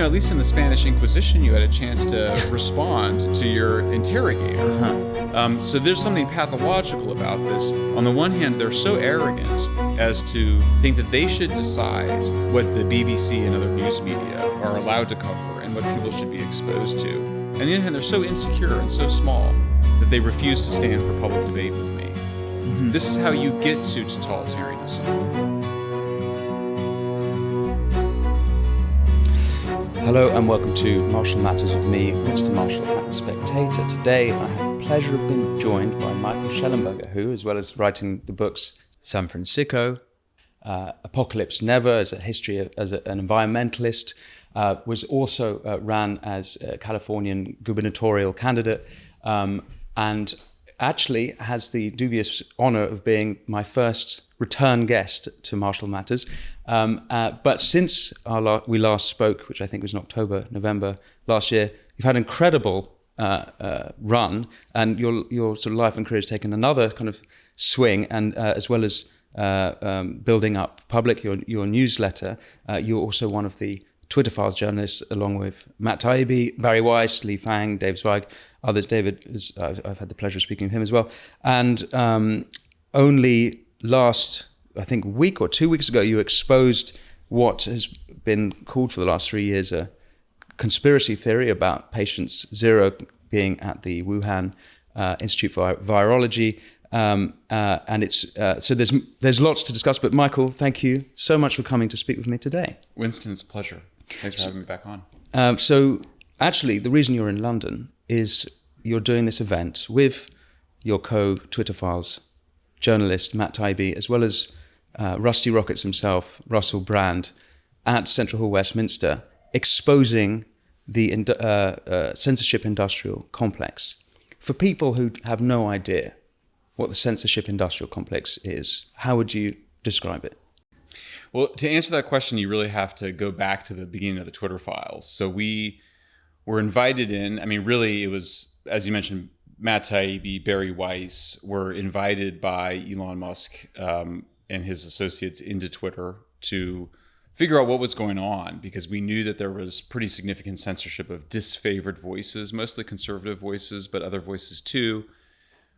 at least in the Spanish Inquisition, you had a chance to respond to your interrogator. So there's something pathological about this. On the one hand, they're so arrogant as to think that they should decide what the BBC and other news media are allowed to cover and what people should be exposed to. On the other hand, they're so insecure and so small that they refuse to stand for public debate with me. Mm-hmm. This is how you get to totalitarianism. Hello and welcome to Martial Matters with me, Winston Marshall at The Spectator. Today I have the pleasure of being joined by Michael Shellenberger, who, as well as writing the books San Francisco, Apocalypse Never, as a history as an environmentalist, was also ran as a Californian gubernatorial candidate, and actually has the dubious honor of being my first return guest to Martial Matters. But since we last spoke, which I think was in November last year, you've had an incredible run, and your sort of life and career has taken another kind of swing, and as well as building up Public, your newsletter, you're also one of the Twitter Files journalists, along with Matt Taibbi, Barry Weiss, Lee Fang, Dave Zweig, others. David, I've had the pleasure of speaking with him as well. And only last, I think, week or 2 weeks ago, you exposed what has been called for the last 3 years a conspiracy theory about patient zero being at the Wuhan Institute for Virology. And it's so there's lots to discuss. But Michael, thank you so much for coming to speak with me today. Winston, it's a pleasure. Thanks for having me back on. So actually, the reason you're in London is you're doing this event with your co-Twitter Files journalist, Matt Taibbi, as well as Rusty Rockets himself, Russell Brand, at Central Hall, Westminster, exposing the censorship industrial complex. For people who have no idea what the censorship industrial complex is, how would you describe it? Well, to answer that question, you really have to go back to the beginning of the Twitter Files. So we were invited in. I mean, really, it was, as you mentioned, Matt Taibbi, Barry Weiss were invited by Elon Musk and his associates into Twitter to figure out what was going on, because we knew that there was pretty significant censorship of disfavored voices, mostly conservative voices, but other voices too,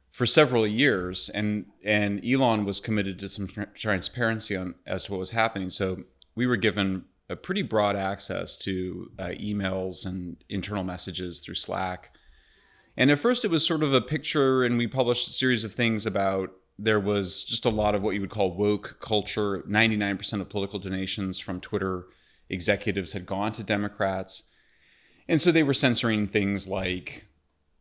for several years. And Elon was committed to some transparency as to what was happening. So we were given a pretty broad access to emails and internal messages through Slack. And at first it was sort of a picture, and we published a series of things about there was just a lot of what you would call woke culture. 99% of political donations from Twitter executives had gone to Democrats. And so they were censoring things like,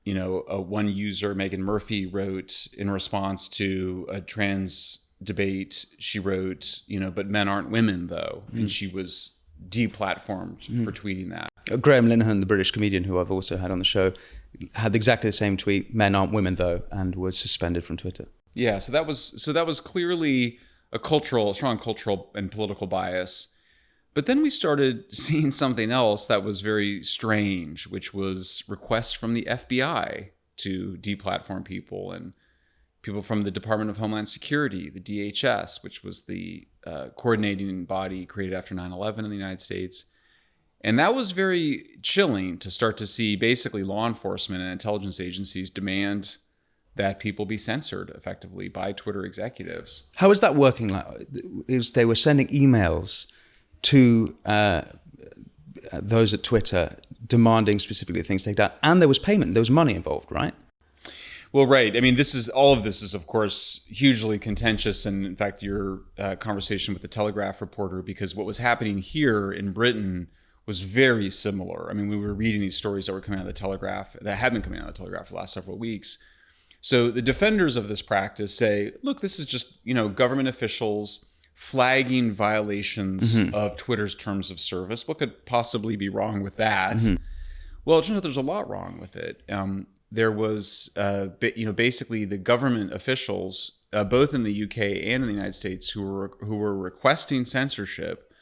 one user, Megan Murphy, wrote in response to a trans debate, she wrote, but men aren't women though. And she was deplatformed for tweeting that. Graham Linehan, the British comedian who I've also had on the show, had exactly the same tweet, men aren't women though, and was suspended from Twitter. Yeah, so that was clearly a strong cultural and political bias. But then we started seeing something else that was very strange, which was requests from the FBI to deplatform people, and people from the Department of Homeland Security, the DHS, which was the coordinating body created after 9/11 in the United States. And that was very chilling to start to see basically law enforcement and intelligence agencies demand that people be censored effectively by Twitter executives. How is that working? They were sending emails to those at Twitter demanding specifically things take down, and there was payment, there was money involved, right? Well, right. I mean, all of this is, of course, hugely contentious. And in fact, your conversation with the Telegraph reporter, because what was happening here in Britain was very similar. I mean, we were reading these stories that were coming out of the Telegraph, that have been coming out of the Telegraph for the last several weeks. So the defenders of this practice say, look, this is just, government officials flagging violations of Twitter's terms of service. What could possibly be wrong with that? Well, it turns out there's a lot wrong with it. There was, basically the government officials, both in the UK and in the United States, who were requesting censorship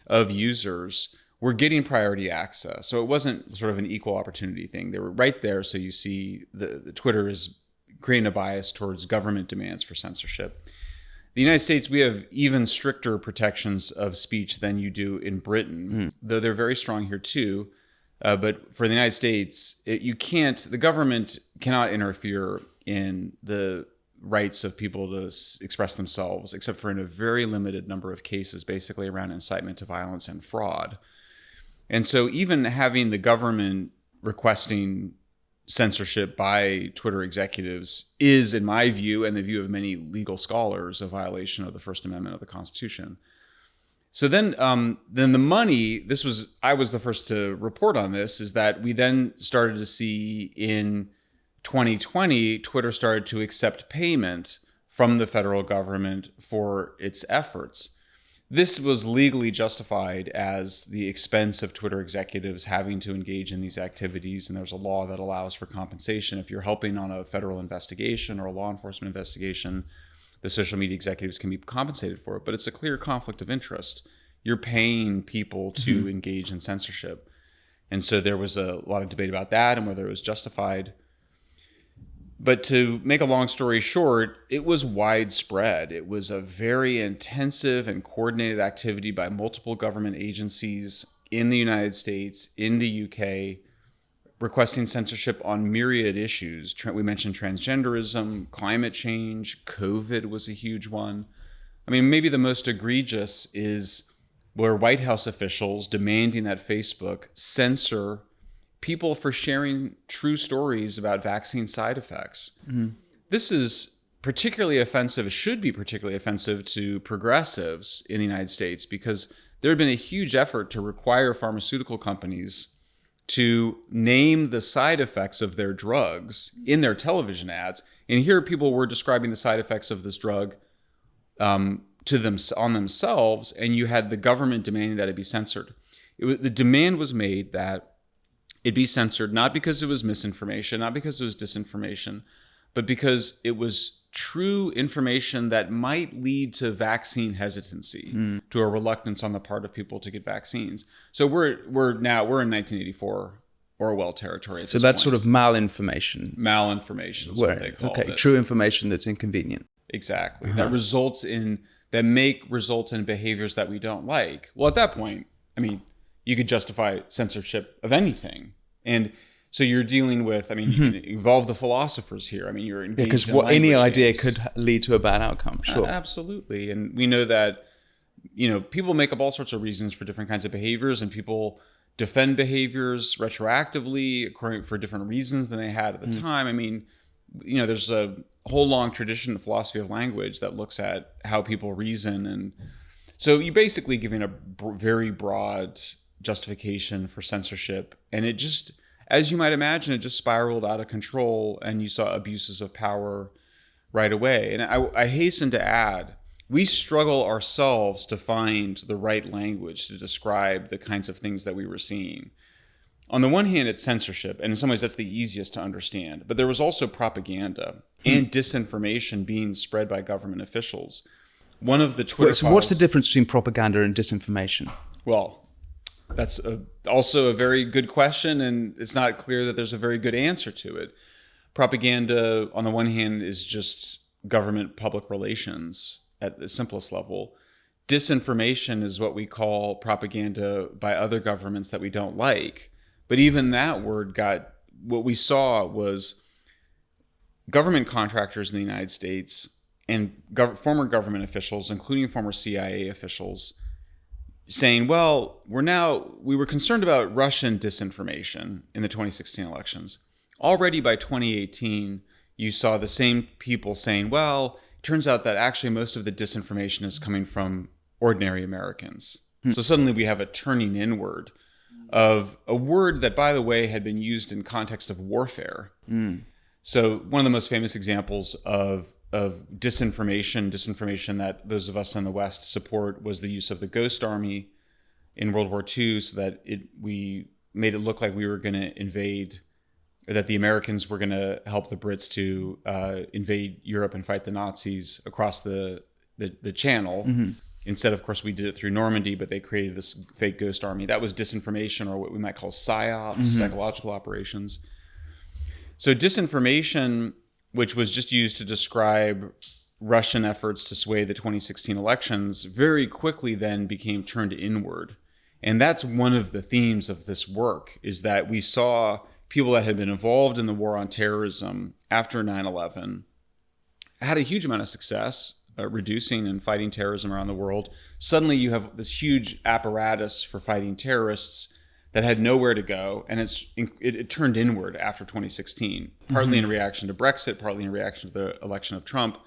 of users were getting priority access. So it wasn't sort of an equal opportunity thing. They were right there. So you see the Twitter is creating a bias towards government demands for censorship. the United States, we have even stricter protections of speech than you do in Britain, though they're very strong here too. But for the United States, the government cannot interfere in the rights of people to express themselves, except for in a very limited number of cases, basically around incitement to violence and fraud. And so even having the government requesting censorship by Twitter executives is, in my view, and the view of many legal scholars, a violation of the First Amendment of the Constitution. So then the money, I was the first to report on this, is that we then started to see in 2020, Twitter started to accept payment from the federal government for its efforts. This was legally justified as the expense of Twitter executives having to engage in these activities, and there's a law that allows for compensation. If you're helping on a federal investigation or a law enforcement investigation, the social media executives can be compensated for it, but it's a clear conflict of interest. You're paying people to engage in censorship. And so there was a lot of debate about that and whether it was justified. But to make a long story short, it was widespread. It was a very intensive and coordinated activity by multiple government agencies in the United States, in the UK, requesting censorship on myriad issues. We mentioned transgenderism, climate change, COVID was a huge one. I mean, maybe the most egregious is where White House officials demanding that Facebook censor people for sharing true stories about vaccine side effects. This is particularly offensive, it should be particularly offensive to progressives in the United States, because there had been a huge effort to require pharmaceutical companies to name the side effects of their drugs in their television ads. And here people were describing the side effects of this drug to them on themselves, and you had the government demanding that it be censored. The demand was made that it be censored, not because it was misinformation, not because it was disinformation, but because it was true information that might lead to vaccine hesitancy, to a reluctance on the part of people to get vaccines. So we're in 1984 Orwell territory. So that's sort of malinformation. Malinformation is what they call it. Okay, true information that's inconvenient. Exactly. That result in behaviors that we don't like. Well, at that point, I mean, you could justify censorship of anything. And so you're dealing with, I mean, you can involve the philosophers here. I mean, you're engaged because in any language idea games. could lead to a bad outcome, sure. Absolutely. And we know that, people make up all sorts of reasons for different kinds of behaviors, and people defend behaviors retroactively for different reasons than they had at the time. I mean, there's a whole long tradition of philosophy of language that looks at how people reason. And so you're basically giving a very broad justification for censorship. And it just, as you might imagine, it just spiraled out of control, and you saw abuses of power right away. And I hasten to add, we struggle ourselves to find the right language to describe the kinds of things that we were seeing. On the one hand, it's censorship, and in some ways that's the easiest to understand. But there was also propaganda and disinformation being spread by government officials. One of the Twitter So what's the difference between propaganda and disinformation? Well, that's also a very good question, and it's not clear that there's a very good answer to it. Propaganda, on the one hand, is just government public relations at the simplest level. Disinformation is what we call propaganda by other governments that we don't like. But even that word what we saw was government contractors in the United States and former government officials, including former CIA officials, saying, well, we were concerned about Russian disinformation in the 2016 elections. Already by 2018, you saw the same people saying, well, it turns out that actually most of the disinformation is coming from ordinary Americans. So suddenly we have a turning inward of a word that, by the way, had been used in context of warfare. So one of the most famous examples of disinformation that those of us in the West support was the use of the Ghost Army in World War II, so that we made it look like we were going to invade, or that the Americans were going to help the Brits to invade Europe and fight the Nazis across the channel. Instead, of course, we did it through Normandy, but they created this fake Ghost Army. That was disinformation, or what we might call psyops, psychological operations. So disinformation, which was just used to describe Russian efforts to sway the 2016 elections very quickly then became turned inward. And that's one of the themes of this work, is that we saw people that had been involved in the war on terrorism after 9/11 had a huge amount of success reducing and fighting terrorism around the world. Suddenly you have this huge apparatus for fighting terrorists that had nowhere to go, and it turned inward after 2016, partly in reaction to Brexit, partly in reaction to the election of Trump.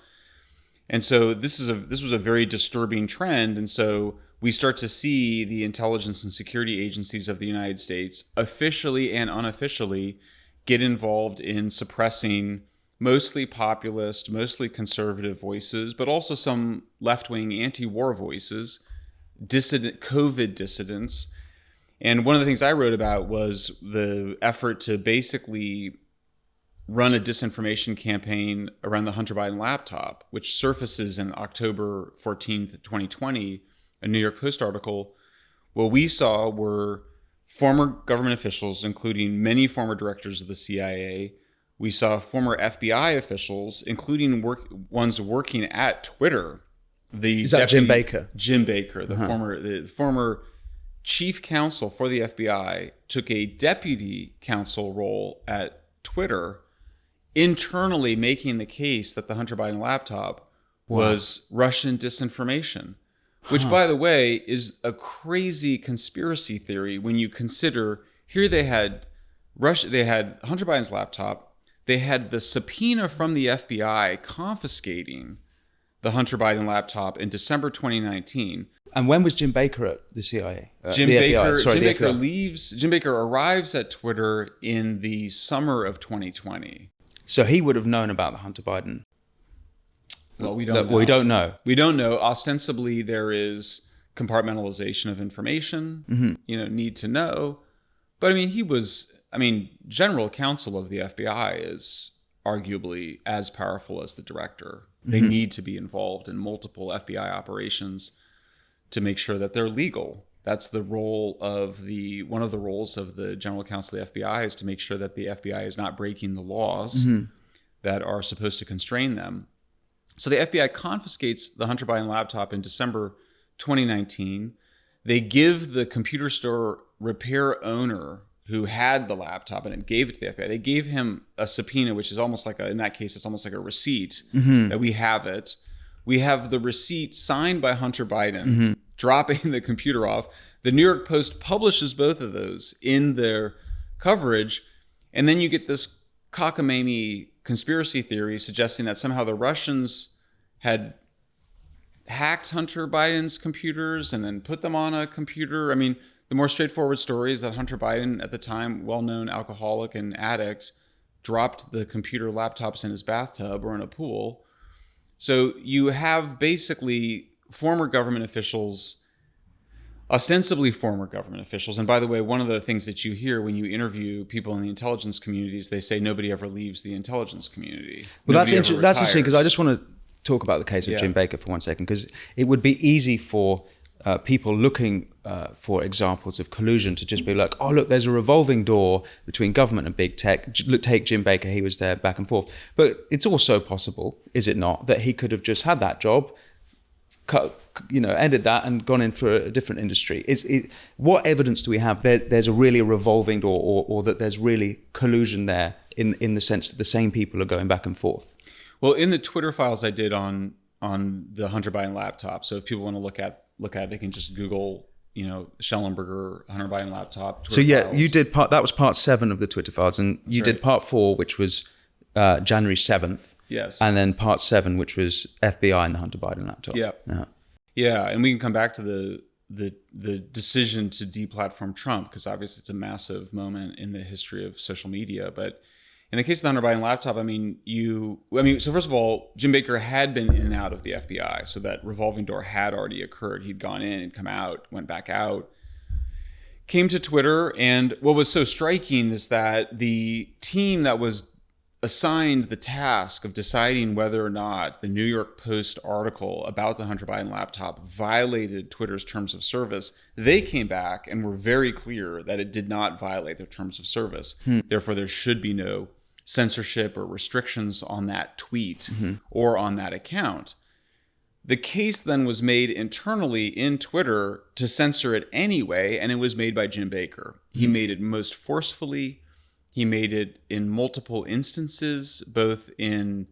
And so this was a very disturbing trend. And so we start to see the intelligence and security agencies of the United States, officially and unofficially, get involved in suppressing mostly populist, mostly conservative voices, but also some left-wing anti-war voices, COVID dissidents. And one of the things I wrote about was the effort to basically run a disinformation campaign around the Hunter Biden laptop, which surfaces in October 14th, 2020, a New York Post article. What we saw were former government officials, including many former directors of the CIA. We saw former FBI officials, including ones working at Twitter. Is that Jim Baker? Jim Baker, the former chief counsel for the FBI, took a deputy counsel role at Twitter, internally making the case that the Hunter Biden laptop was Russian disinformation, which, by the way, is a crazy conspiracy theory when you consider here they had Hunter Biden's laptop. They had the subpoena from the FBI confiscating the Hunter Biden laptop in December 2019. And when was Jim Baker at the CIA? Jim Baker arrives at Twitter in the summer of 2020. So he would have known about the Hunter Biden. Well, we don't know. We don't know. We don't know. Ostensibly, there is compartmentalization of information, need to know. But general counsel of the FBI is arguably as powerful as the director. They need to be involved in multiple FBI operations to make sure that they're legal. That's the role of one of the roles of the general counsel of the FBI, is to make sure that the FBI is not breaking the laws that are supposed to constrain them. So the FBI confiscates the Hunter Biden laptop in December 2019. They give the computer store repair owner who had the laptop and gave it to the FBI. They gave him a subpoena, which is almost like in that case, it's almost like a receipt that we have it. We have the receipt signed by Hunter Biden, dropping the computer off. The New York Post publishes both of those in their coverage. And then you get this cockamamie conspiracy theory suggesting that somehow the Russians had hacked Hunter Biden's computers and then put them on a computer. The more straightforward story is that Hunter Biden, at the time, well-known alcoholic and addict, dropped the computer laptops in his bathtub or in a pool. So you have basically former government officials, ostensibly former government officials. And by the way, one of the things that you hear when you interview people in the intelligence communities, they say nobody ever leaves the intelligence community. Well, that's interesting, because I just want to talk about the case of Jim Baker for 1 second, because it would be easy for people looking for examples of collusion to just be like, oh, look, there's a revolving door between government and big tech. Look, take Jim Baker, he was there back and forth. But it's also possible, is it not, that he could have just had that job, ended that and gone in for a different industry. What evidence do we have there's really a revolving door, or that there's really collusion there in the sense that the same people are going back and forth? Well, in the Twitter files I did on the Hunter Biden laptop, so if people want to look at it, they can just Google, Shellenberger Hunter Biden laptop. Twitter files. You did that was part 7 of the Twitter files, and you did part 4, which was January 7th. Yes. And then part 7, which was FBI and the Hunter Biden laptop. Yeah. Yeah, and we can come back to the decision to deplatform Trump, because obviously it's a massive moment in the history of social media. But in the case of the Hunter Biden laptop, so first of all, Jim Baker had been in and out of the FBI, so that revolving door had already occurred. He'd gone in and come out, went back out, came to Twitter. And what was so striking is that the team that was assigned the task of deciding whether or not the New York Post article about the Hunter Biden laptop violated Twitter's terms of service, they came back and were very clear that it did not violate their terms of service. Therefore, there should be no censorship or restrictions on that tweet or on that account. The case then was made internally in Twitter to censor it anyway, and it was made by Jim Baker. He made it most forcefully. He made it in multiple instances, both in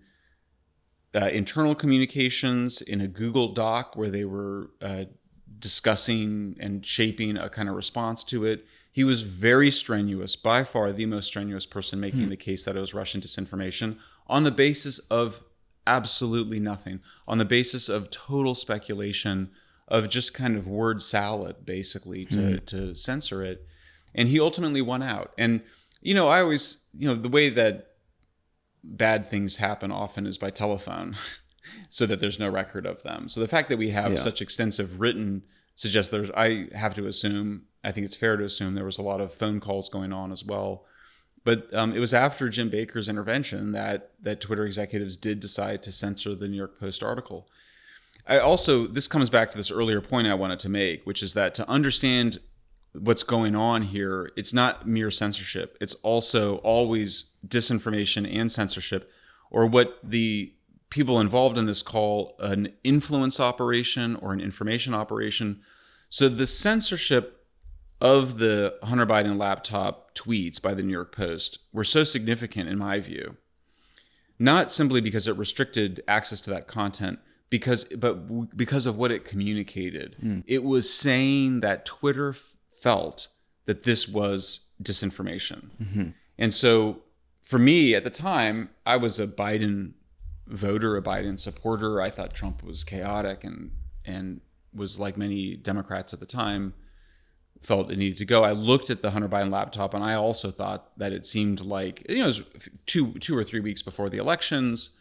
internal communications, in a Google Doc where they were discussing and shaping a kind of response to it. He was very strenuous, by far the most strenuous person making the case that it was Russian disinformation on the basis of absolutely nothing, on the basis of total speculation, of just kind of word salad, basically, to censor it. And he ultimately won out. And, I always, the way that bad things happen often is by telephone, so that there's no record of them. So the fact that we have such extensive written suggests I have to assume, I think it's fair to assume there was a lot of phone calls going on as well. But it was after Jim Baker's intervention that Twitter executives did decide to censor the New York Post article. This comes back to this earlier point I wanted to make, which is that to understand what's going on here, it's not mere censorship. It's also always disinformation and censorship, or what the people involved in this call an influence operation or an information operation. So the censorship of the Hunter Biden laptop tweets by the New York Post were so significant in my view, not simply because it restricted access to that content, but because of what it communicated. It was saying that Twitter felt that this was disinformation. And so for me at the time, I was a Biden voter, a Biden supporter. I thought Trump was chaotic and was, like many Democrats at the time, felt it needed to go. I looked at the Hunter Biden laptop and I also thought that it seemed like, it was 2 or 3 weeks before the elections.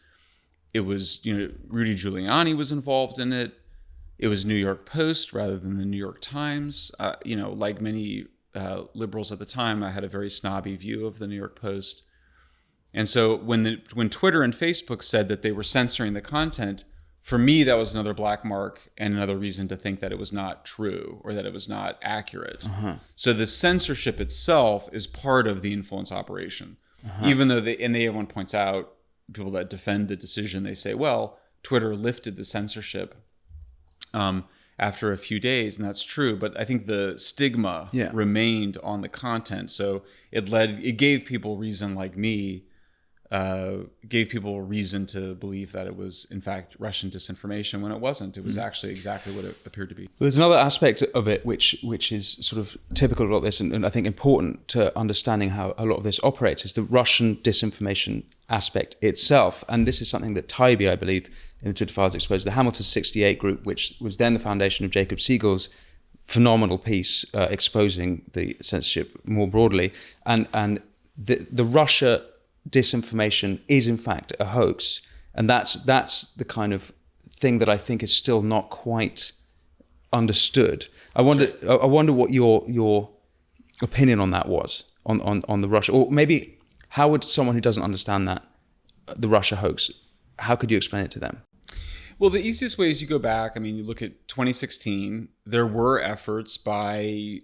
It was, Rudy Giuliani was involved in it. It was New York Post rather than the New York Times. Like many liberals at the time, I had a very snobby view of the New York Post. And so when Twitter and Facebook said that they were censoring the content, for me, that was another black mark and another reason to think that it was not true or that it was not accurate. So the censorship itself is part of the influence operation. Even though everyone points out, people that defend the decision, they say, well, Twitter lifted the censorship after a few days, and that's true. But I think the stigma remained on the content. So it gave people reason, like me, gave people a reason to believe that it was, in fact, Russian disinformation when it wasn't. It was actually exactly what it appeared to be. There's another aspect of it which is sort of typical of a lot of this, and I think important to understanding how a lot of this operates, is the Russian disinformation aspect itself. And this is something that Tybee, I believe, in the Twitter Files exposed. The Hamilton 68 group, which was then the foundation of Jacob Siegel's phenomenal piece exposing the censorship more broadly. And the Russia disinformation is in fact a hoax, and that's the kind of thing that I think is still not quite understood. I wonder what your opinion on that was on the Russia, or maybe how would someone who doesn't understand that, the Russia hoax, how could you explain it to them? Well, the easiest way is you go back. I mean, you look at 2016. There were efforts by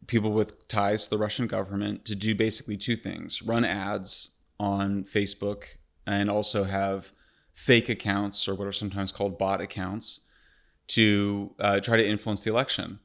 people with ties to the Russian government to do basically two things: run ads on Facebook and also have fake accounts, or what are sometimes called bot accounts, to try to influence the election.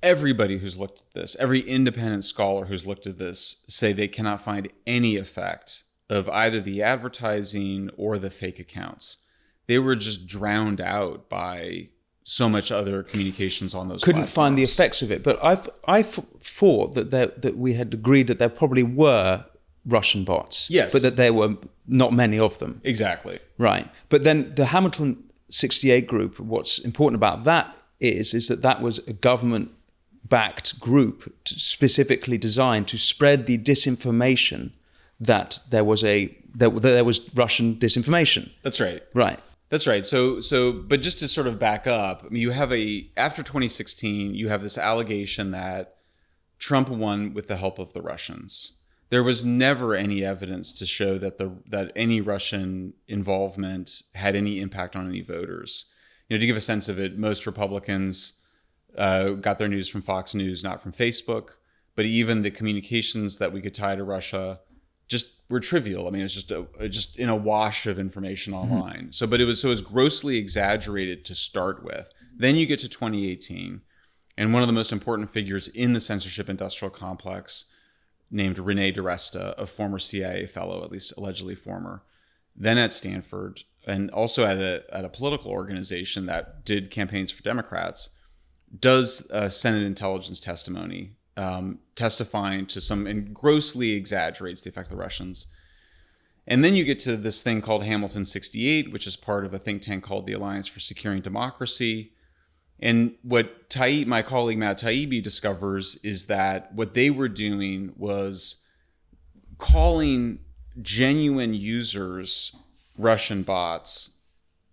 Everybody who's looked at this, every independent scholar who's looked at this, say they cannot find any effect of either the advertising or the fake accounts. They were just drowned out by so much other communications on those couldn't platforms. Find the effects of it. But I thought that we had agreed that there probably were Russian bots. Yes. But that there were not many of them. Exactly. Right. But then the Hamilton 68 group, what's important about that is that was a government-backed group specifically designed to spread the disinformation that there was Russian disinformation. That's right. Right. That's right. So, but just to sort of back up, I mean, you have after 2016, you have this allegation that Trump won with the help of the Russians. There was never any evidence to show that any Russian involvement had any impact on any voters. To give a sense of it, most Republicans got their news from Fox News, not from Facebook. But even the communications that we could tie to Russia, just were trivial. I mean, it's just in a wash of information online. But it was grossly exaggerated to start with. Then you get to 2018, and one of the most important figures in the censorship industrial complex, named Rene DiResta, a former CIA fellow, at least allegedly former, then at Stanford, and also at a political organization that did campaigns for Democrats, does Senate intelligence testimony, testifying to some, and grossly exaggerates the effect of the Russians. And then you get to this thing called Hamilton 68, which is part of a think tank called the Alliance for Securing Democracy. And what my colleague Matt Taibbi discovers is that what they were doing was calling genuine users Russian bots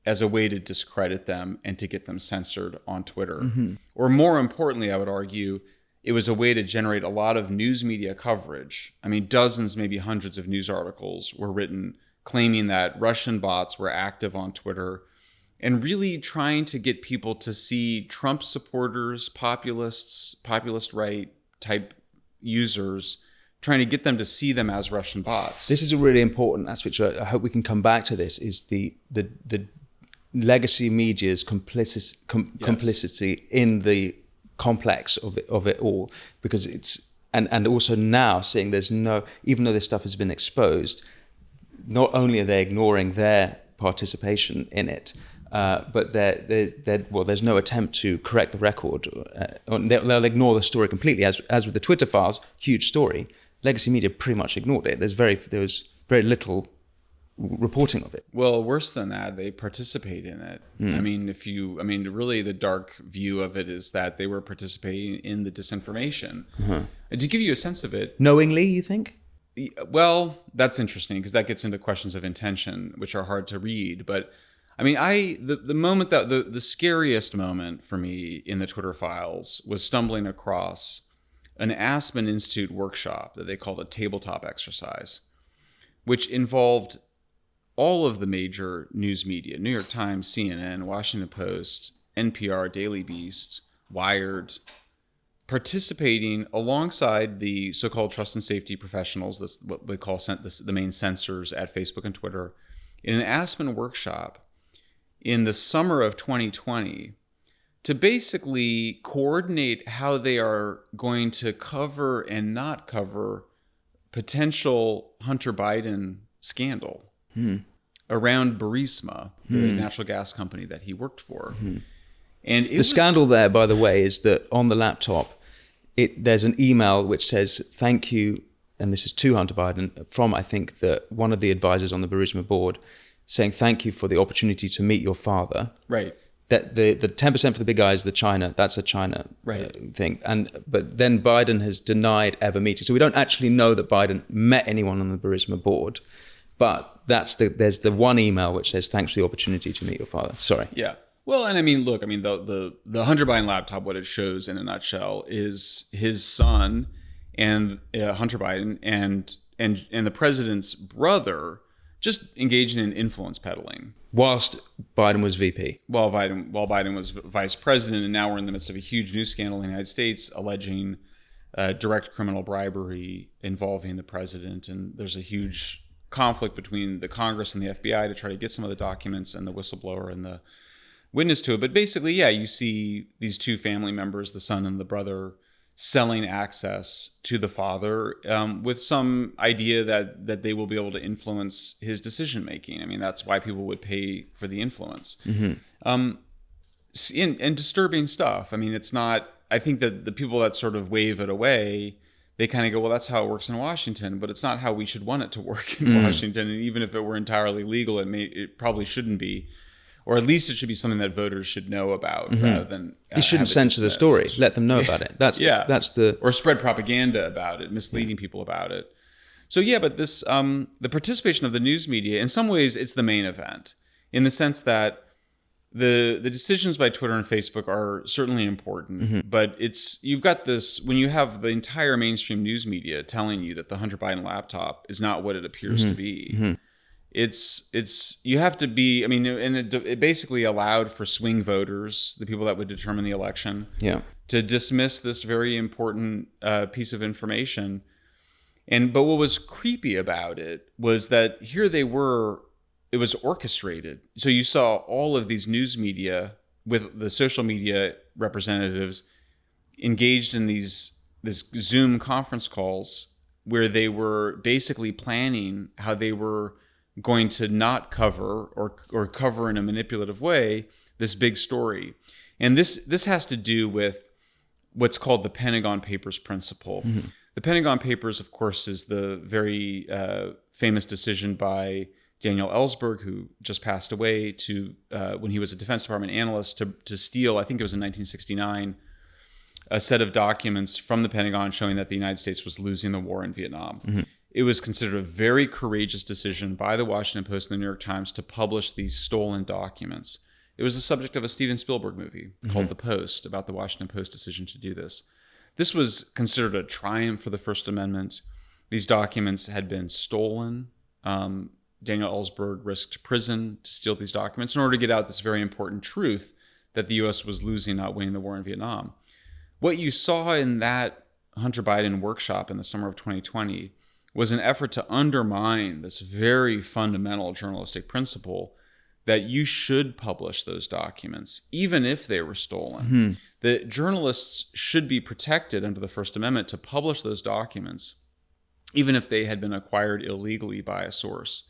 as a way to discredit them and to get them censored on Twitter. Or more importantly, I would argue, it was a way to generate a lot of news media coverage. I mean, dozens, maybe hundreds of news articles were written claiming that Russian bots were active on Twitter, and really trying to get people to see Trump supporters, populists, populist right type users, trying to get them to see them as Russian bots. This is a really important aspect. I hope we can come back to this, is the legacy media's complicity in the complex of it all, because it's, and also now seeing there's no, even though this stuff has been exposed, not only are they ignoring their participation in it, but there's no attempt to correct the record. They'll ignore the story completely, as with the Twitter files, huge story. Legacy media pretty much ignored it. There was very little reporting of it. Well, worse than that, they participate in it. I mean, really the dark view of it is that they were participating in the disinformation. And to give you a sense of it, knowingly, you think? Well, that's interesting, because that gets into questions of intention, which are hard to read. But I mean, the moment that the scariest moment for me in the Twitter files was stumbling across an Aspen Institute workshop that they called a tabletop exercise, which involved all of the major news media: New York Times, CNN, Washington Post, NPR, Daily Beast, Wired, participating alongside the so-called trust and safety professionals, that's what we call the main censors at Facebook and Twitter, in an Aspen workshop in the summer of 2020 to basically coordinate how they are going to cover and not cover potential Hunter Biden scandal around Burisma, the natural gas company that he worked for. And the scandal there, by the way, is that on the laptop, there's an email which says, "Thank you," and this is to Hunter Biden, from, I think, one of the advisors on the Burisma board, saying, "Thank you for the opportunity to meet your father." Right. That the 10% for the big guys, that's a China thing. But then Biden has denied ever meeting. So we don't actually know that Biden met anyone on the Burisma board. But there's the one email which says, "Thanks for the opportunity to meet your father." Sorry. Yeah. Well, and I mean, look, I mean, the Hunter Biden laptop, what it shows in a nutshell is his son and Hunter Biden and the president's brother just engaging in influence peddling. Whilst Biden was VP. While Biden was vice president, and now we're in the midst of a huge news scandal in the United States alleging direct criminal bribery involving the president. And there's a huge conflict between the Congress and the FBI to try to get some of the documents, and the whistleblower and the witness to it. But basically, yeah, you see these two family members, the son and the brother, selling access to the father with some idea that they will be able to influence his decision making. I mean, that's why people would pay for the influence. And disturbing stuff. I mean, it's not, I think that the people that sort of wave it away, they kind of go, well, that's how it works in Washington, but it's not how we should want it to work in Washington. And even if it were entirely legal, it probably shouldn't be. Or at least it should be something that voters should know about rather than you shouldn't censor the story. Let them know about it. That's or spread propaganda about it, misleading people about it. So yeah, but this the participation of the news media, in some ways, it's the main event, in the sense that the decisions by Twitter and Facebook are certainly important, but you've got this when you have the entire mainstream news media telling you that the Hunter Biden laptop is not what it appears to be. It's you have to be, I mean, and it basically allowed for swing voters, the people that would determine the election, to dismiss this very important piece of information. But what was creepy about it was that here they were, it was orchestrated. So you saw all of these news media with the social media representatives engaged in this Zoom conference calls where they were basically planning how they were going to not cover or cover in a manipulative way this big story. And this has to do with what's called the Pentagon Papers principle. Mm-hmm. The Pentagon Papers, of course, is the very famous decision by Daniel Ellsberg, who just passed away, to when he was a Defense Department analyst, to steal, I think it was in 1969, a set of documents from the Pentagon showing that the United States was losing the war in Vietnam. Mm-hmm. It was considered a very courageous decision by the Washington Post and the New York Times to publish these stolen documents. It was the subject of a Steven Spielberg movie called The Post, about the Washington Post decision to do this. This was considered a triumph for the First Amendment. These documents had been stolen. Daniel Ellsberg risked prison to steal these documents in order to get out this very important truth that the U.S. was losing, not winning the war in Vietnam. What you saw in that Hunter Biden workshop in the summer of 2020 was an effort to undermine this very fundamental journalistic principle that you should publish those documents, even if they were stolen. Mm-hmm. The journalists should be protected under the First Amendment to publish those documents, even if they had been acquired illegally by a source.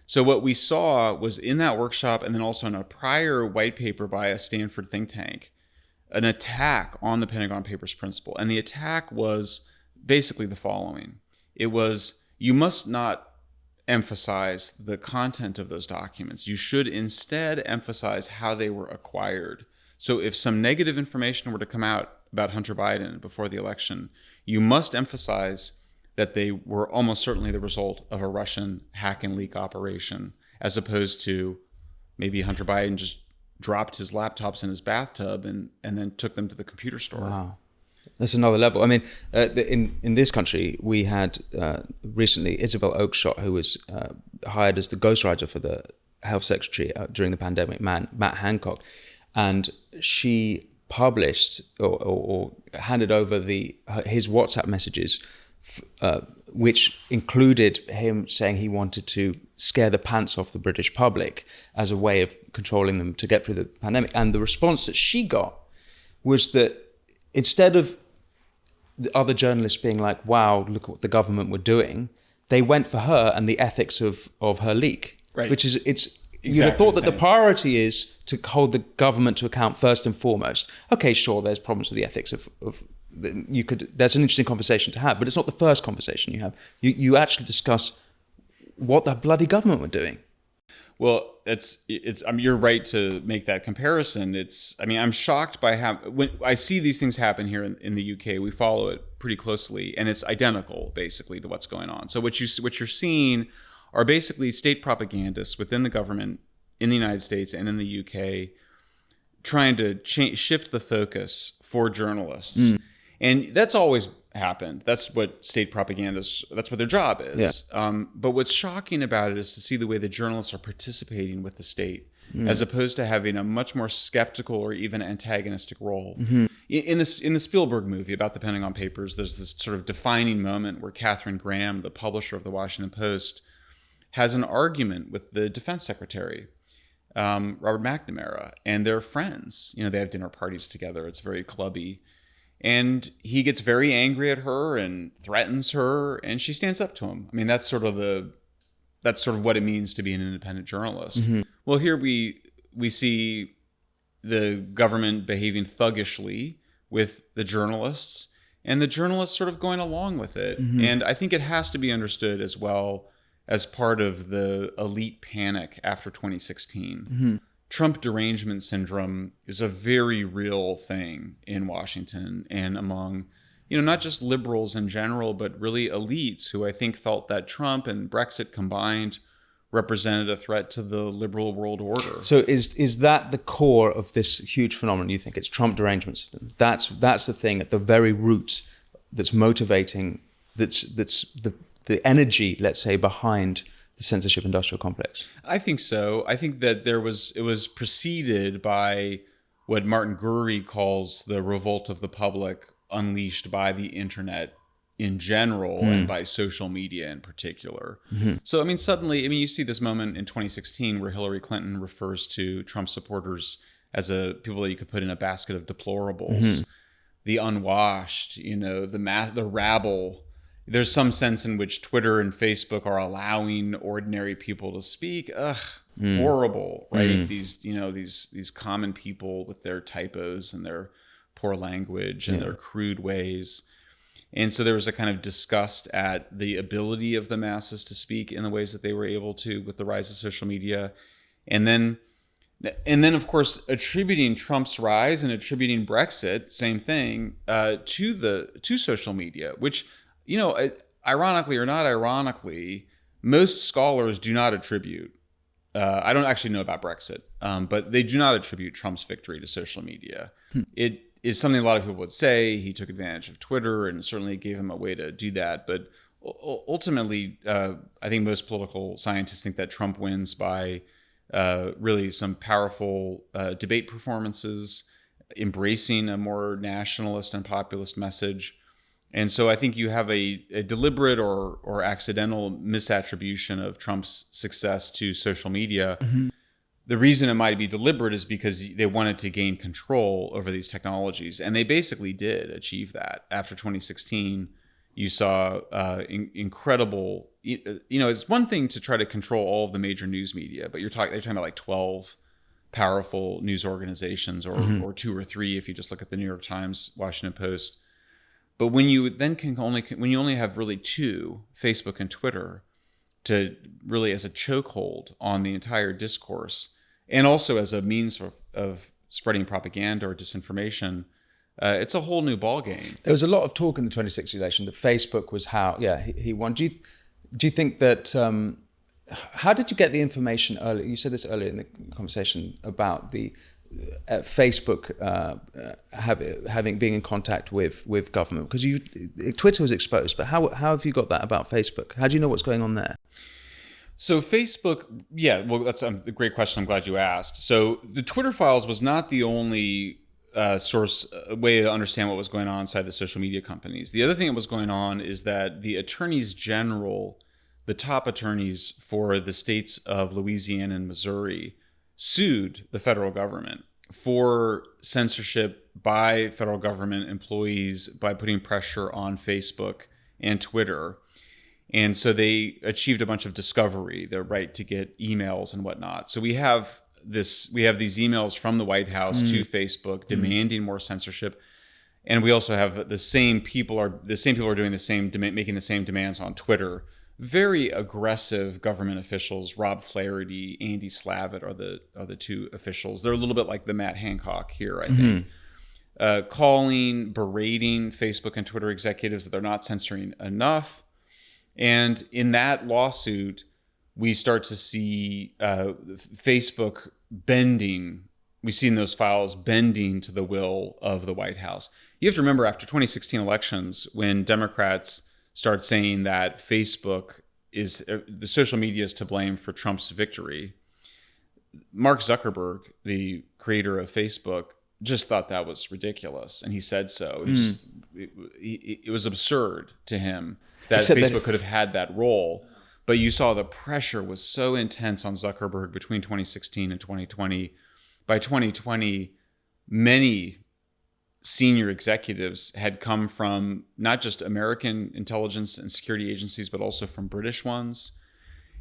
So what we saw was in that workshop, and then also in a prior white paper by a Stanford think tank, an attack on the Pentagon Papers principle. And the attack was basically the following. It was, you must not emphasize the content of those documents. You should instead emphasize how they were acquired. So if some negative information were to come out about Hunter Biden before the election, you must emphasize that they were almost certainly the result of a Russian hack and leak operation, as opposed to maybe Hunter Biden just dropped his laptops in his bathtub and then took them to the computer store. Wow. That's another level. I mean, in this country, we had recently Isabel Oakeshott, who was hired as the ghostwriter for the health secretary during the pandemic, Matt Hancock. And she published or handed over his WhatsApp messages, which included him saying he wanted to scare the pants off the British public as a way of controlling them to get through the pandemic. And the response that she got was that instead of the other journalists being like, wow, look what the government were doing, they went for her and the ethics of her leak. Right. Which is, you'd have thought that the priority is to hold the government to account first and foremost. Okay, sure, there's problems with the ethics of there's an interesting conversation to have, but it's not the first conversation you have. You actually discuss what the bloody government were doing. Well, you're right to make that comparison. I'm shocked by how, when I see these things happen here in the UK, we follow it pretty closely, and it's identical basically to what's going on. So what you're seeing are basically state propagandists within the government in the United States and in the UK trying to shift the focus for journalists. Mm. And that's always happened. That's what state propagandists, that's what their job is. Yeah. But what's shocking about it is to see the way the journalists are participating with the state, as opposed to having a much more skeptical or even antagonistic role. Mm-hmm. In the Spielberg movie about the Pentagon Papers, there's this sort of defining moment where Katharine Graham, the publisher of the Washington Post, has an argument with the defense secretary, Robert McNamara, and they're friends. They have dinner parties together. It's very clubby. And he gets very angry at her and threatens her, and she stands up to him. I mean, that's sort of what it means to be an independent journalist. Mm-hmm. Well, here we see the government behaving thuggishly with the journalists, and the journalists sort of going along with it. Mm-hmm. And I think it has to be understood as well as part of the elite panic after 2016. Mm-hmm. Trump derangement syndrome is a very real thing in Washington and among, not just liberals in general, but really elites who I think felt that Trump and Brexit combined represented a threat to the liberal world order. So is that the core of this huge phenomenon? You think it's Trump derangement syndrome? That's the thing at the very root that's motivating, that's the energy, let's say, behind the censorship industrial complex? I think so. I think that it was preceded by what Martin Gurry calls the revolt of the public unleashed by the internet in general and by social media in particular. So, I mean, suddenly, you see this moment in 2016 where Hillary Clinton refers to Trump supporters as people that you could put in a basket of deplorables, the unwashed, the rabble. There's some sense in which Twitter and Facebook are allowing ordinary people to speak. Horrible, right? These common people with their typos and their poor language and their crude ways. And so there was a kind of disgust at the ability of the masses to speak in the ways that they were able to with the rise of social media. And then of course, attributing Trump's rise and attributing Brexit, same thing, to social media, which, ironically or not ironically, most scholars do not attribute. I don't actually know about Brexit, but they do not attribute Trump's victory to social media. It is something a lot of people would say. He took advantage of Twitter and certainly gave him a way to do that. But ultimately, I think most political scientists think that Trump wins by really some powerful debate performances, embracing a more nationalist and populist message. And so I think you have a deliberate or accidental misattribution of Trump's success to social media. The reason it might be deliberate is because they wanted to gain control over these technologies. And they basically did achieve that. After 2016, you saw incredible, it's one thing to try to control all of the major news media, but they're talking about like 12 powerful news organizations or 2 or 3 if you just look at the New York Times, Washington Post. But when you only have really 2, Facebook and Twitter, to really as a chokehold on the entire discourse, and also as a means of spreading propaganda or disinformation, it's a whole new ballgame. There was a lot of talk in the 2016 election that Facebook was how he won. Do you think that? How did you get the information earlier? You said this earlier in the conversation about the Facebook being in contact with government, because Twitter was exposed, but how have you got that about Facebook? How do you know what's going on there? So Facebook, that's a great question. I'm glad you asked. So the Twitter files was not the only way to understand what was going on inside the social media companies. The other thing that was going on is that the attorneys general, the top attorneys for the states of Louisiana and Missouri, sued the federal government for censorship by federal government employees by putting pressure on Facebook and Twitter. And so they achieved a bunch of discovery, the right to get emails and whatnot. So we have these emails from the White House to Facebook demanding more censorship. And we also have the same people are doing the same, making the same demands on Twitter. Very aggressive government officials, Rob Flaherty, Andy Slavitt are the 2 officials. They're a little bit like the Matt Hancock here, I think. Berating Facebook and Twitter executives that they're not censoring enough. And in that lawsuit, we start to see Facebook bending. We see in those files bending to the will of the White House. You have to remember, after 2016 elections, when Democrats start saying that Facebook is the social media is to blame for Trump's victory, Mark Zuckerberg, the creator of Facebook, just thought that was ridiculous, and he said so. It was absurd to him that Facebook could have had that role. But you saw the pressure was so intense on Zuckerberg between 2016 and 2020. By 2020, many senior executives had come from not just American intelligence and security agencies, but also from British ones.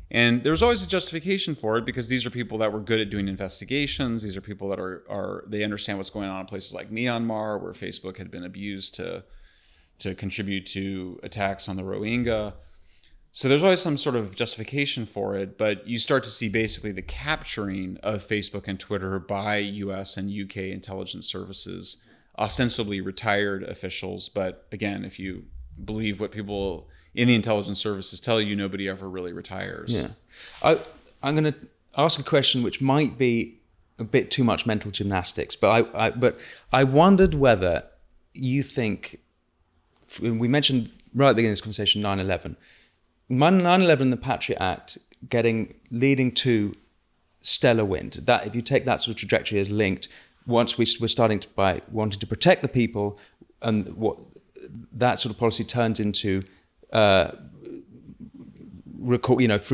And there was always a justification for it, because these are people that were good at doing investigations. These are people that they understand what's going on in places like Myanmar, where Facebook had been abused to contribute to attacks on the Rohingya. So there's always some sort of justification for it, but you start to see basically the capturing of Facebook and Twitter by US and UK intelligence services, ostensibly retired officials. But again, if you believe what people in the intelligence services tell you, nobody ever really retires. Yeah. I'm going to ask a question which might be a bit too much mental gymnastics, but I wondered whether you think, we mentioned right at the beginning of this conversation 9/11. 9/11, the Patriot Act, leading to stellar wind. That, if you take that sort of trajectory as linked, once we're starting by wanting to protect the people, and what that sort of policy turns into through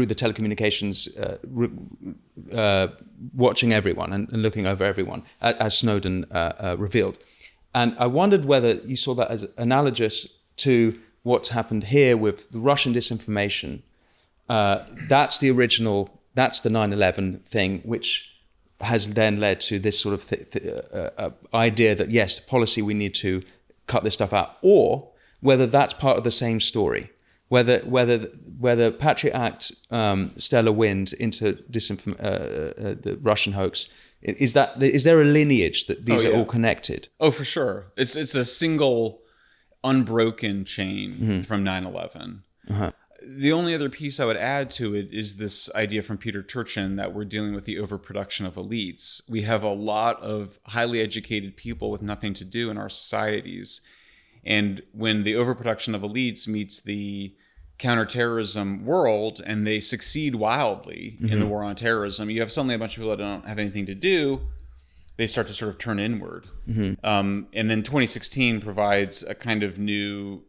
the telecommunications, watching everyone and looking over everyone, as Snowden revealed. And I wondered whether you saw that as analogous to what's happened here with the Russian disinformation. That's the 9/11 thing, which has then led to this sort of idea that, yes, policy, we need to cut this stuff out, or whether that's part of the same story. Whether Patriot Act, stellar wind into the Russian hoax, is there a lineage that these are all connected? Oh, for sure. It's a single unbroken chain from 9/11. The only other piece I would add to it is this idea from Peter Turchin that we're dealing with the overproduction of elites. We have a lot of highly educated people with nothing to do in our societies. And when the overproduction of elites meets the counterterrorism world and they succeed wildly in the war on terrorism, you have suddenly a bunch of people that don't have anything to do. They start to sort of turn inward. And then 2016 provides a kind of new,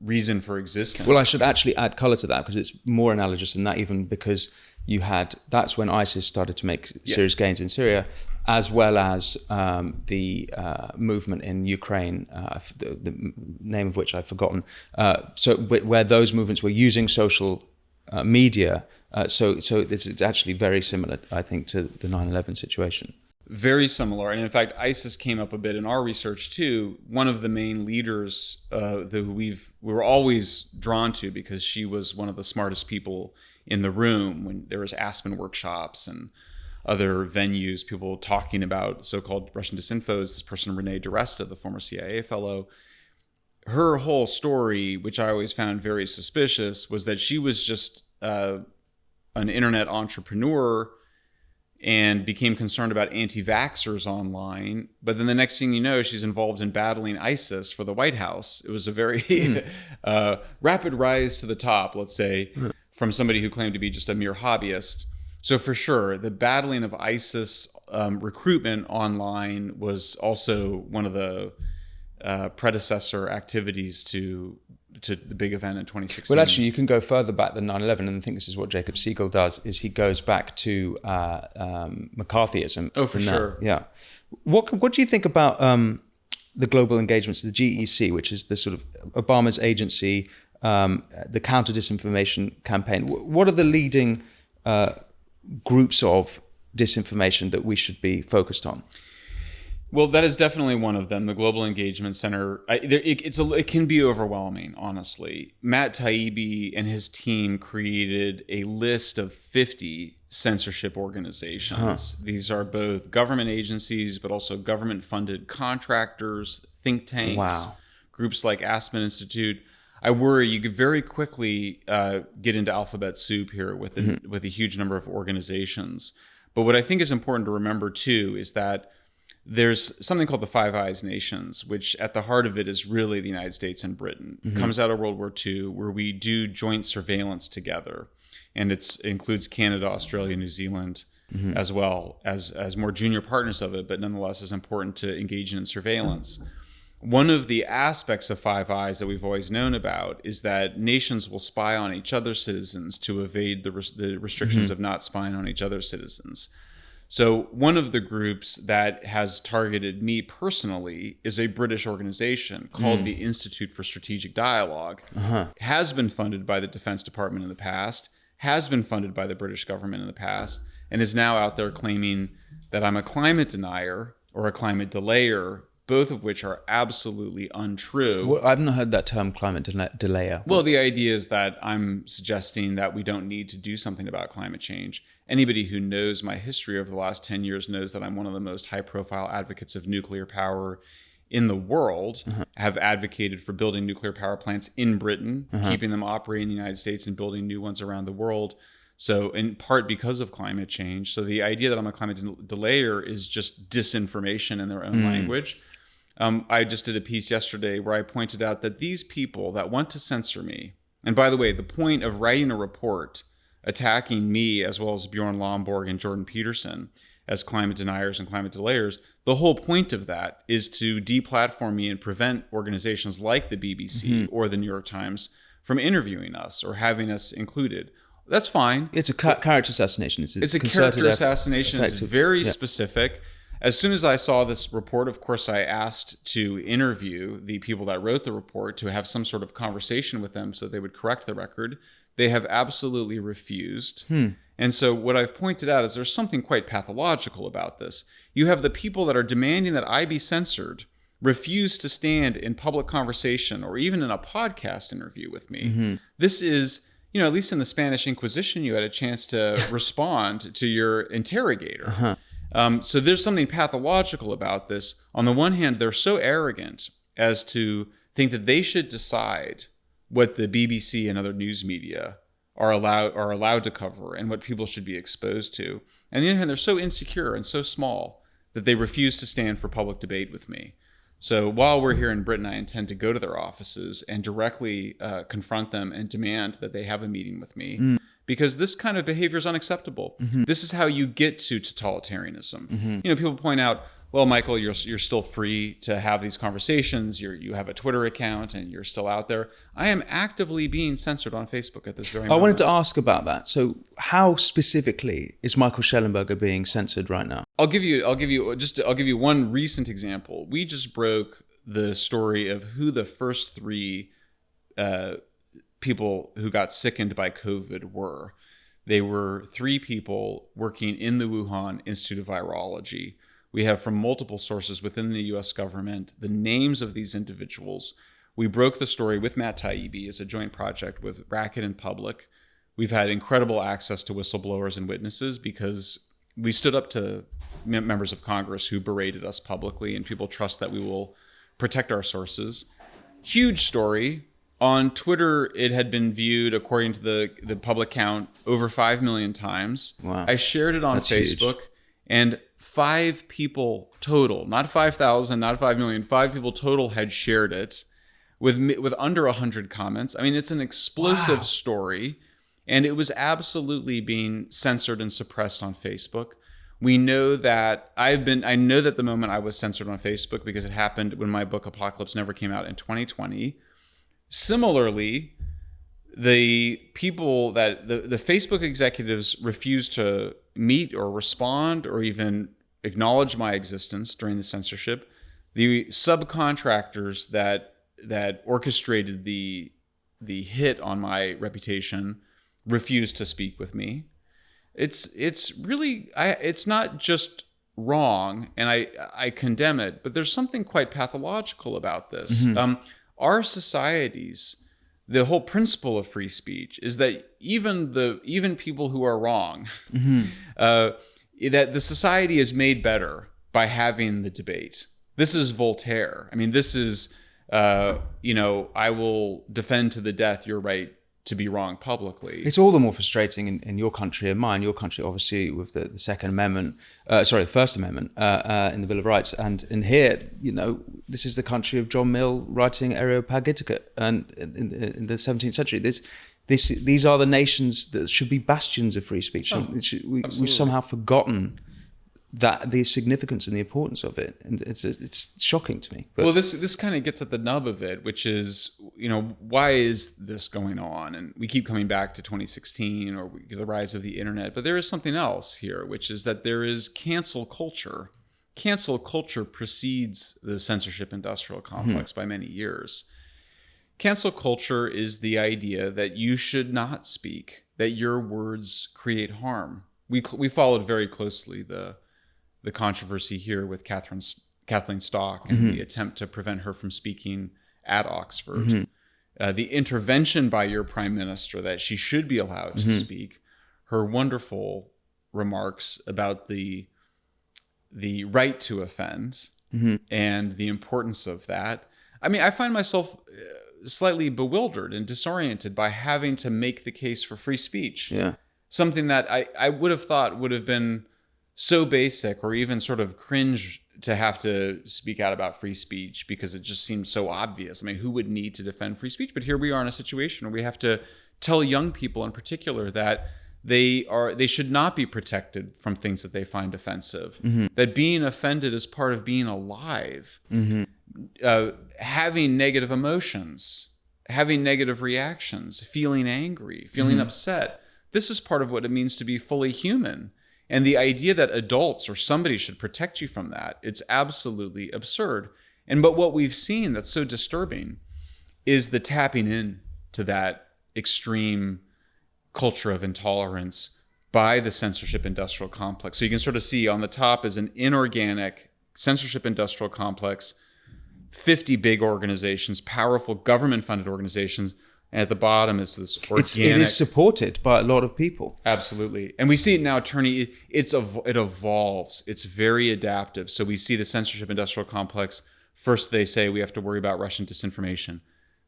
reason for existence. Well, I should actually add color to that because it's more analogous than that, even because that's when ISIS started to make serious gains in Syria, as well as the movement in Ukraine, the name of which I've forgotten. So where those movements were using social media. So this is actually very similar, I think, to the 9/11 situation. Very similar. And in fact, ISIS came up a bit in our research too. One of the main leaders that we were always drawn to, because she was one of the smartest people in the room when there was Aspen workshops and other venues, people talking about so-called Russian disinfo, is this person, Renee DiResta, the former CIA fellow. Her whole story, which I always found very suspicious, was that she was just an internet entrepreneur and became concerned about anti-vaxxers online. But then the next thing you know, she's involved in battling ISIS for the White House. It was a very rapid rise to the top, let's say, from somebody who claimed to be just a mere hobbyist. So for sure, the battling of ISIS recruitment online was also one of the predecessor activities to the big event in 2016. Well, actually, you can go further back than 9/11, and I think this is what Jacob Siegel does, is he goes back to McCarthyism. Oh, for sure. Yeah. What do you think about the global engagements, the GEC, which is the sort of Obama's agency, the counter-disinformation campaign? What are the leading groups of disinformation that we should be focused on? Well, that is definitely one of them, the Global Engagement Center. It can be overwhelming, honestly. Matt Taibbi and his team created a list of 50 censorship organizations. These are both government agencies, but also government-funded contractors, think tanks, groups like Aspen Institute. I worry you could very quickly get into alphabet soup here with a huge number of organizations. But what I think is important to remember, too, is that there's something called the Five Eyes Nations, which at the heart of it is really the United States and Britain. It comes out of World War II, where we do joint surveillance together. And it includes Canada, Australia, New Zealand, as well as more junior partners of it, but nonetheless is important to engage in surveillance. One of the aspects of Five Eyes that we've always known about is that nations will spy on each other's citizens to evade the restrictions of not spying on each other's citizens. So one of the groups that has targeted me personally is a British organization called the Institute for Strategic Dialogue. Has been funded by the Defense Department in the past, has been funded by the British government in the past, and is now out there claiming that I'm a climate denier or a climate delayer, both of which are absolutely untrue. Well, I've not heard that term, climate delayer. Well, the idea is that I'm suggesting that we don't need to do something about climate change. Anybody who knows my history over the last 10 years knows that I'm one of the most high-profile advocates of nuclear power in the world, have advocated for building nuclear power plants in Britain, keeping them operating in the United States and building new ones around the world. So in part because of climate change. So the idea that I'm a climate delayer is just disinformation in their own language. I just did a piece yesterday where I pointed out that these people that want to censor me, and by the way, the point of writing a report attacking me as well as Bjorn Lomborg and Jordan Peterson as climate deniers and climate delayers. The whole point of that is to deplatform me and prevent organizations like the BBC or the New York Times from interviewing us or having us included. That's fine. It's a character assassination. It's a character assassination. It's very specific. As soon as I saw this report, of course, I asked to interview the people that wrote the report, to have some sort of conversation with them so they would correct the record. They have absolutely refused. And so what I've pointed out is there's something quite pathological about this. You have the people that are demanding that I be censored refuse to stand in public conversation or even in a podcast interview with me. This is, at least in the Spanish Inquisition, you had a chance to respond to your interrogator. So there's something pathological about this. On the one hand, they're so arrogant as to think that they should decide what the BBC and other news media are allowed to cover and what people should be exposed to. And on the other hand, they're so insecure and so small that they refuse to stand for public debate with me. So while we're here in Britain, I intend to go to their offices and directly confront them and demand that they have a meeting with me, because this kind of behavior is unacceptable. This is how you get to totalitarianism. People point out, well, Michael, you're still free to have these conversations. You have a Twitter account and you're still out there. I am actively being censored on Facebook at this very moment. I wanted to ask about that. So how specifically is Michael Shellenberger being censored right now? I'll give you one recent example. We just broke the story of who the first 3 people who got sickened by COVID were. They were 3 people working in the Wuhan Institute of Virology. We have from multiple sources within the US government the names of these individuals. We broke the story with Matt Taibbi as a joint project with Racket and Public. We've had incredible access to whistleblowers and witnesses because we stood up to members of Congress who berated us publicly, and people trust that we will protect our sources. Huge story. On Twitter, it had been viewed, according to the public count, over 5 million times. Wow. I shared it on Facebook, and 5 people total, not 5,000, not 5 million, 5 people total had shared it with under 100 comments. I mean, it's an explosive story, and it was absolutely being censored and suppressed on Facebook. We know that I know that the moment I was censored on Facebook, because it happened when my book Apocalypse Never came out in 2020. Similarly, the people that the Facebook executives refused to meet or respond or even acknowledge my existence during the censorship. The subcontractors that orchestrated the hit on my reputation refused to speak with me. It's really it's not just wrong, and I condemn it, but there's something quite pathological about this. Our societies, the whole principle of free speech is that even people who are wrong, that the society is made better by having the debate. This is Voltaire. I mean, this is, I will defend to the death your right to be wrong publicly. It's all the more frustrating in your country and mine. Your country, obviously, with the Second Amendment, the First Amendment in the Bill of Rights, and in here, this is the country of John Mill writing Areopagitica, and in the 17th century, these are the nations that should be bastions of free speech. We've somehow forgotten that the significance and the importance of it, and it's shocking to me. But, well, this kind of gets at the nub of it, which is, why is this going on? And we keep coming back to 2016 or the rise of the internet, but there is something else here, which is that there is cancel culture. Cancel culture precedes the censorship industrial complex by many years. Cancel culture is the idea that you should not speak, that your words create harm. We followed very closely the controversy here with Kathleen Stock and the attempt to prevent her from speaking at Oxford. The intervention by your prime minister that she should be allowed to speak, her wonderful remarks about the right to offend and the importance of that. I mean, I find myself slightly bewildered and disoriented by having to make the case for free speech. Yeah. Something that I would have thought would have been so basic, or even sort of cringe to have to speak out about free speech because it just seems so obvious. I mean, who would need to defend free speech? But here we are in a situation where we have to tell young people in particular that they should not be protected from things that they find offensive. That being offended is part of being alive. Having negative emotions, having negative reactions, feeling angry, feeling upset. This is part of what it means to be fully human. And the idea that adults or somebody should protect you from that, it's absolutely absurd. But what we've seen that's so disturbing is the tapping in to that extreme culture of intolerance by the censorship industrial complex. So you can sort of see on the top is an inorganic censorship industrial complex, 50 big organizations, powerful government-funded organizations, and at the bottom is this organic. It is supported by a lot of people. Absolutely. And we see it now turning, it evolves. It's very adaptive. So we see the censorship industrial complex. First, they say we have to worry about Russian disinformation.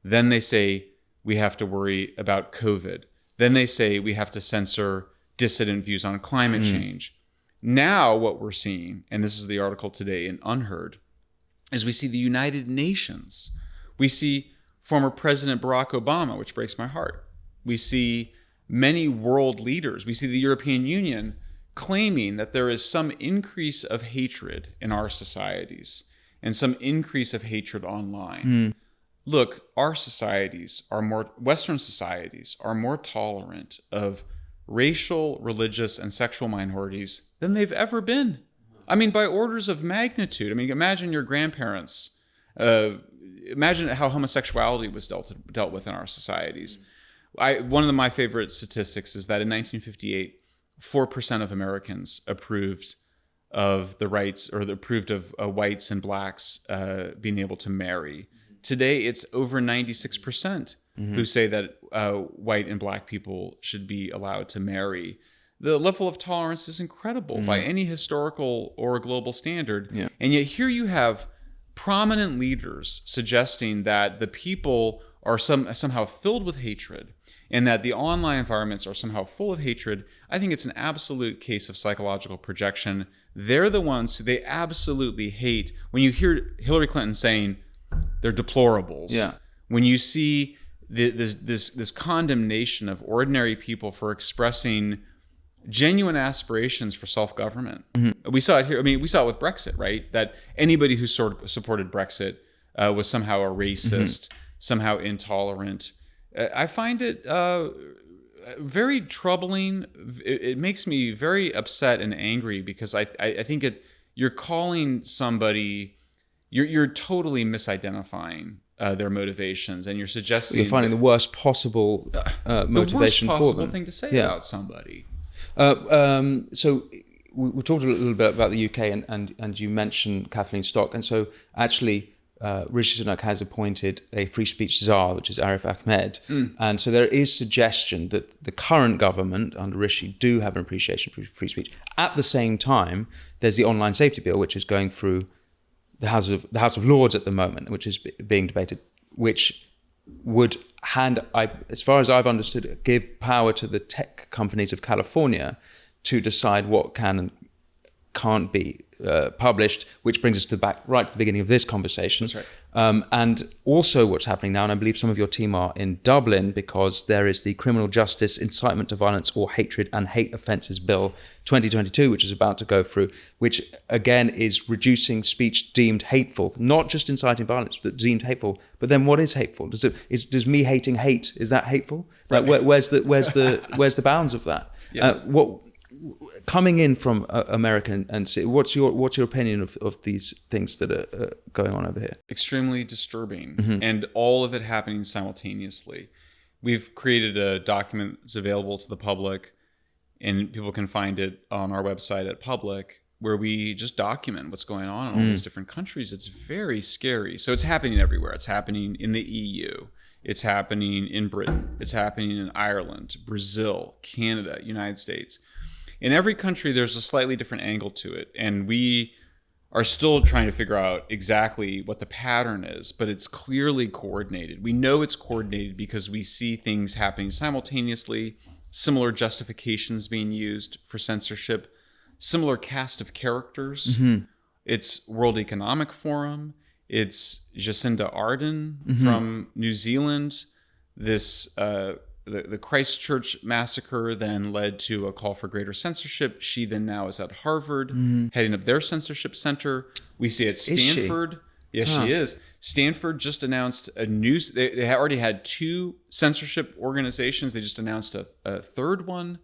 Then they say we have to worry about COVID. Then they say we have to censor dissident views on climate change. Now what we're seeing, and this is the article today in Unheard, is we see the United Nations. We see former President Barack Obama, which breaks my heart. We see many world leaders. We see the European Union claiming that there is some increase of hatred in our societies and some increase of hatred online. Look, our societies are Western societies are more tolerant of racial, religious, and sexual minorities than they've ever been. I mean, by orders of magnitude. I mean, imagine your grandparents. Imagine how homosexuality was dealt with in our societies. One of my favorite statistics is that in 1958, 4% of Americans approved of the rights or approved of whites and blacks being able to marry. Today, it's over 96% who say that white and black people should be allowed to marry. The level of tolerance is incredible by any historical or global standard. Yeah. And yet here you have prominent leaders suggesting that the people are somehow filled with hatred and that the online environments are somehow full of hatred. I think it's an absolute case of psychological projection. They're the ones who they absolutely hate. When you hear Hillary Clinton saying they're deplorables, when you see this condemnation of ordinary people for expressing genuine aspirations for self-government. We saw it here. I mean, we saw it with Brexit, right? That anybody who supported Brexit was somehow a racist, somehow intolerant. I find it very troubling. It makes me very upset and angry because I think you're calling somebody, you're totally misidentifying their motivations, and you're suggesting you're finding the worst possible motivation for them. The worst possible thing to say about somebody. So we talked a little bit about the UK, and you mentioned Kathleen Stock, and so actually Rishi Sunak has appointed a free speech czar, which is Arif Ahmed, and so there is suggestion that the current government under Rishi do have an appreciation for free speech. At the same time, there's the online safety bill, which is going through the House of Lords at the moment, which is being debated, which would as far as I've understood it, give power to the tech companies of California to decide what can and can't be published, which brings us right to the beginning of this conversation. That's right. And also what's happening now, and I believe some of your team are in Dublin, because there is the Criminal Justice Incitement to Violence or Hatred and Hate Offences Bill 2022, which is about to go through, which again is reducing speech deemed hateful, not just inciting violence, but deemed hateful. But then what is hateful? Does me hating hate, is that hateful? Like where's the bounds of that? Yes. Coming in from America, and what's your opinion of these things that are going on over here? Extremely disturbing, and all of it happening simultaneously. We've created a document that's available to the public, and people can find it on our website at Public, where we just document what's going on in all these different countries. It's very scary. So it's happening everywhere. It's happening in the EU. It's happening in Britain. It's happening in Ireland, Brazil, Canada, United States. In every country, there's a slightly different angle to it, and we are still trying to figure out exactly what the pattern is, but it's clearly coordinated. We know it's coordinated because we see things happening simultaneously, similar justifications being used for censorship, similar cast of characters. It's World Economic Forum. It's Jacinda Ardern from New Zealand, this the Christchurch massacre then led to a call for greater censorship. She then now is at Harvard, heading up their censorship center. We see at Stanford. Yes, she is. Stanford just announced a new. They already had 2 censorship organizations. They just announced a third one.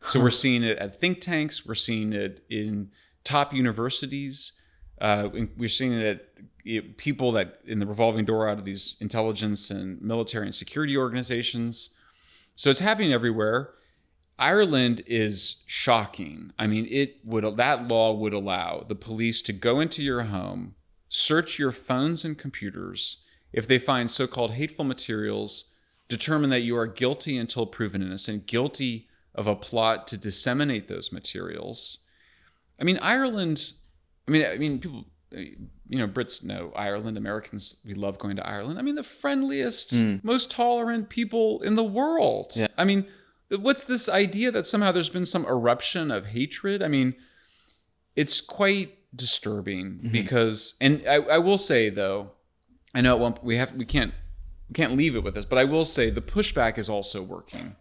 So we're seeing it at think tanks. We're seeing it in top universities. We're seeing it at people that in the revolving door out of these intelligence and military and security organizations. So it's happening everywhere. Ireland is shocking. I mean, that law would allow the police to go into your home, search your phones and computers. If they find so-called hateful materials, determine that you are guilty until proven innocent, guilty of a plot to disseminate those materials. I mean, Ireland, I mean, people, Brits know Ireland. Americans, we love going to Ireland. I mean, the friendliest, most tolerant people in the world. Yeah. I mean, what's this idea that somehow there's been some eruption of hatred? I mean, it's quite disturbing because, and I will say though, I know we can't leave it with this, but I will say the pushback is also working.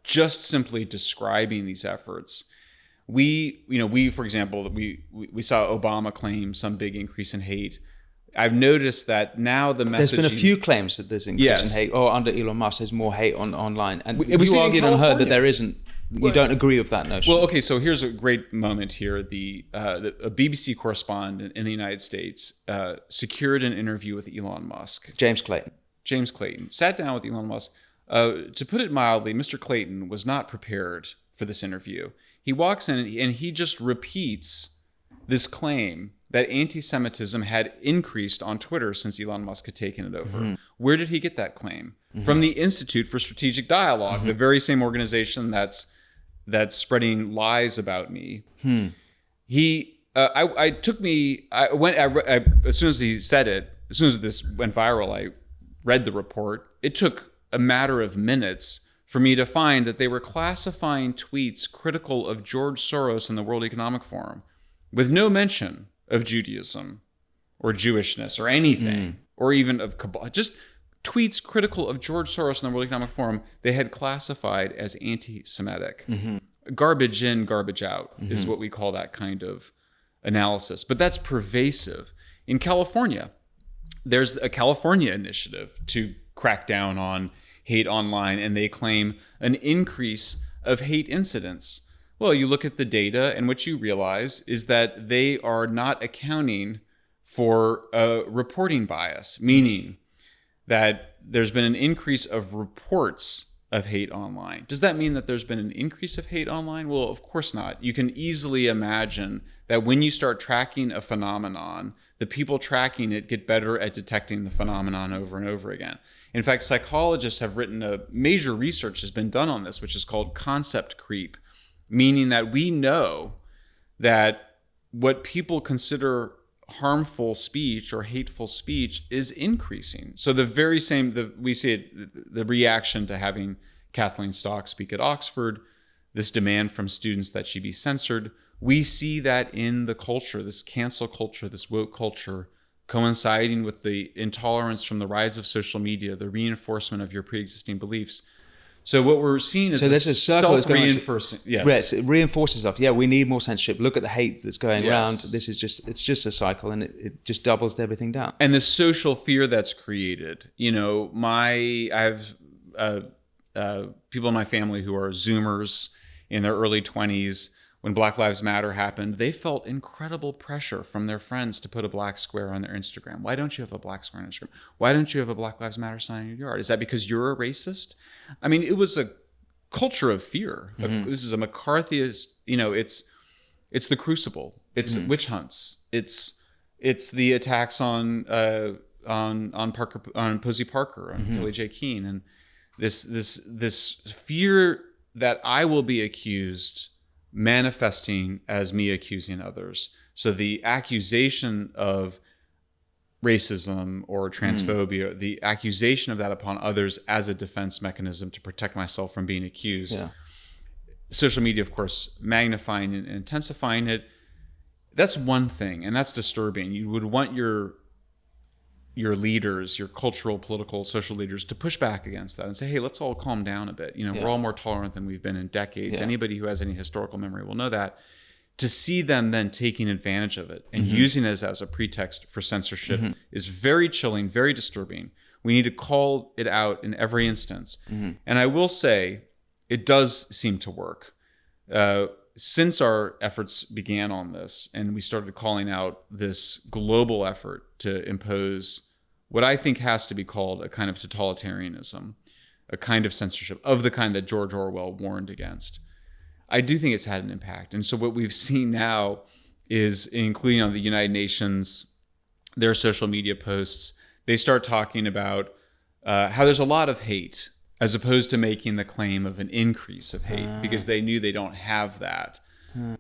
Just simply describing these efforts. We for example, we saw Obama claim some big increase in hate. I've noticed that now the messaging... There's been a few claims that there's increase in hate. Or under Elon Musk, there's more hate online. And you argued on her that there isn't. You don't agree with that notion. Well, okay, so here's a great moment here. A BBC correspondent in the United States secured an interview with Elon Musk. James Clayton Sat down with Elon Musk. To put it mildly, Mr. Clayton was not prepared for this interview. He walks in and he just repeats this claim that anti-Semitism had increased on Twitter since Elon Musk had taken it over. Where did he get that claim? From the Institute for Strategic Dialogue, the very same organization that's spreading lies about me. As soon as he said it, as soon as this went viral, I read the report. It took a matter of minutes for me to find that they were classifying tweets critical of George Soros and the World Economic Forum with no mention of Judaism or Jewishness or anything, or even of Kabbalah. Just tweets critical of George Soros and the World Economic Forum, they had classified as anti-Semitic. Garbage in, garbage out is what we call that kind of analysis. But that's pervasive. In California, there's a California initiative to crack down on hate online, and they claim an increase of hate incidents. Well, you look at the data, and what you realize is that they are not accounting for a reporting bias, meaning that there's been an increase of reports of hate online. Does that mean that there's been an increase of hate online? Well, of course not. You can easily imagine that when you start tracking a phenomenon, the people tracking it get better at detecting the phenomenon over and over again. In fact, psychologists have written major research has been done on this, which is called concept creep, meaning that we know that what people consider harmful speech or hateful speech is increasing. So the very same, we see it, the reaction to having Kathleen Stock speak at Oxford, this demand from students that she be censored, we see that in the culture, this cancel culture, this woke culture, coinciding with the intolerance from the rise of social media, the reinforcement of your pre-existing beliefs. So what we're seeing is this is self-reinforcing. Yes, it reinforces stuff. Yeah, we need more censorship. Look at the hate that's going around. It's just a cycle, and it just doubles everything down. And the social fear that's created. I have people in my family who are Zoomers in their early 20s. When Black Lives Matter happened, they felt incredible pressure from their friends to put a black square on their Instagram. Why don't you have a black square on Instagram? Why don't you have a Black Lives Matter sign in your yard? Is that because you're a racist? I mean, it was a culture of fear. This is a McCarthyist, it's the crucible. It's witch hunts. It's the attacks on Parker, on Posey Parker, on Billie J. Keene, and this fear that I will be accused manifesting as me accusing others. So the accusation of racism or transphobia, the accusation of that upon others as a defense mechanism to protect myself from being accused. Yeah. Social media, of course, magnifying and intensifying it. That's one thing, and that's disturbing. You would want your your leaders, your cultural, political, social leaders, to push back against that and say, hey, let's all calm down a bit. We're all more tolerant than we've been in decades. Anybody who has any historical memory will know that. To see them then taking advantage of it and using it as a pretext for censorship is very chilling, very disturbing. We need to call it out in every instance. And I will say, it does seem to work. Since our efforts began on this and we started calling out this global effort to impose what I think has to be called a kind of totalitarianism, a kind of censorship of the kind that George Orwell warned against, I do think it's had an impact. And so what we've seen now is, including on the United Nations, their social media posts, they start talking about how there's a lot of hate, as opposed to making the claim of an increase of hate, because they knew they don't have that.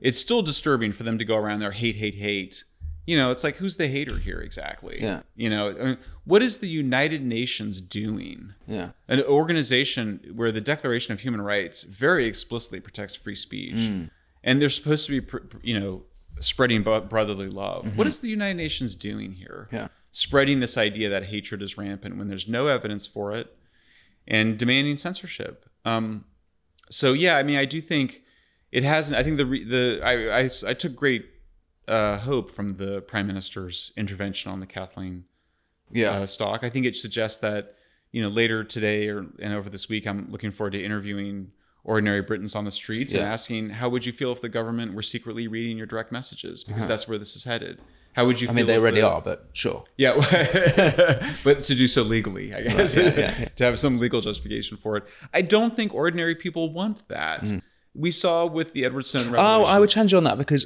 It's still disturbing for them to go around there, hate, hate, hate. It's like, who's the hater here exactly? I mean, what is the United Nations doing? An organization where the Declaration of Human Rights very explicitly protects free speech. And they're supposed to be, spreading brotherly love. What is the United Nations doing here? Spreading this idea that hatred is rampant when there's no evidence for it, and demanding censorship. So yeah, I mean, I do think it hasn't. I think I took great hope from the Prime Minister's intervention on the Kathleen stock. I think it suggests that later today and over this week, I'm looking forward to interviewing ordinary Britons on the streets and asking, how would you feel if the government were secretly reading your direct messages? Because that's where this is headed. How would you feel? I mean, they already are, but sure. Yeah, but to do so legally, I guess, to have some legal justification for it. I don't think ordinary people want that. We saw with the Edward Snowden revelations. Oh, I would change you on that, because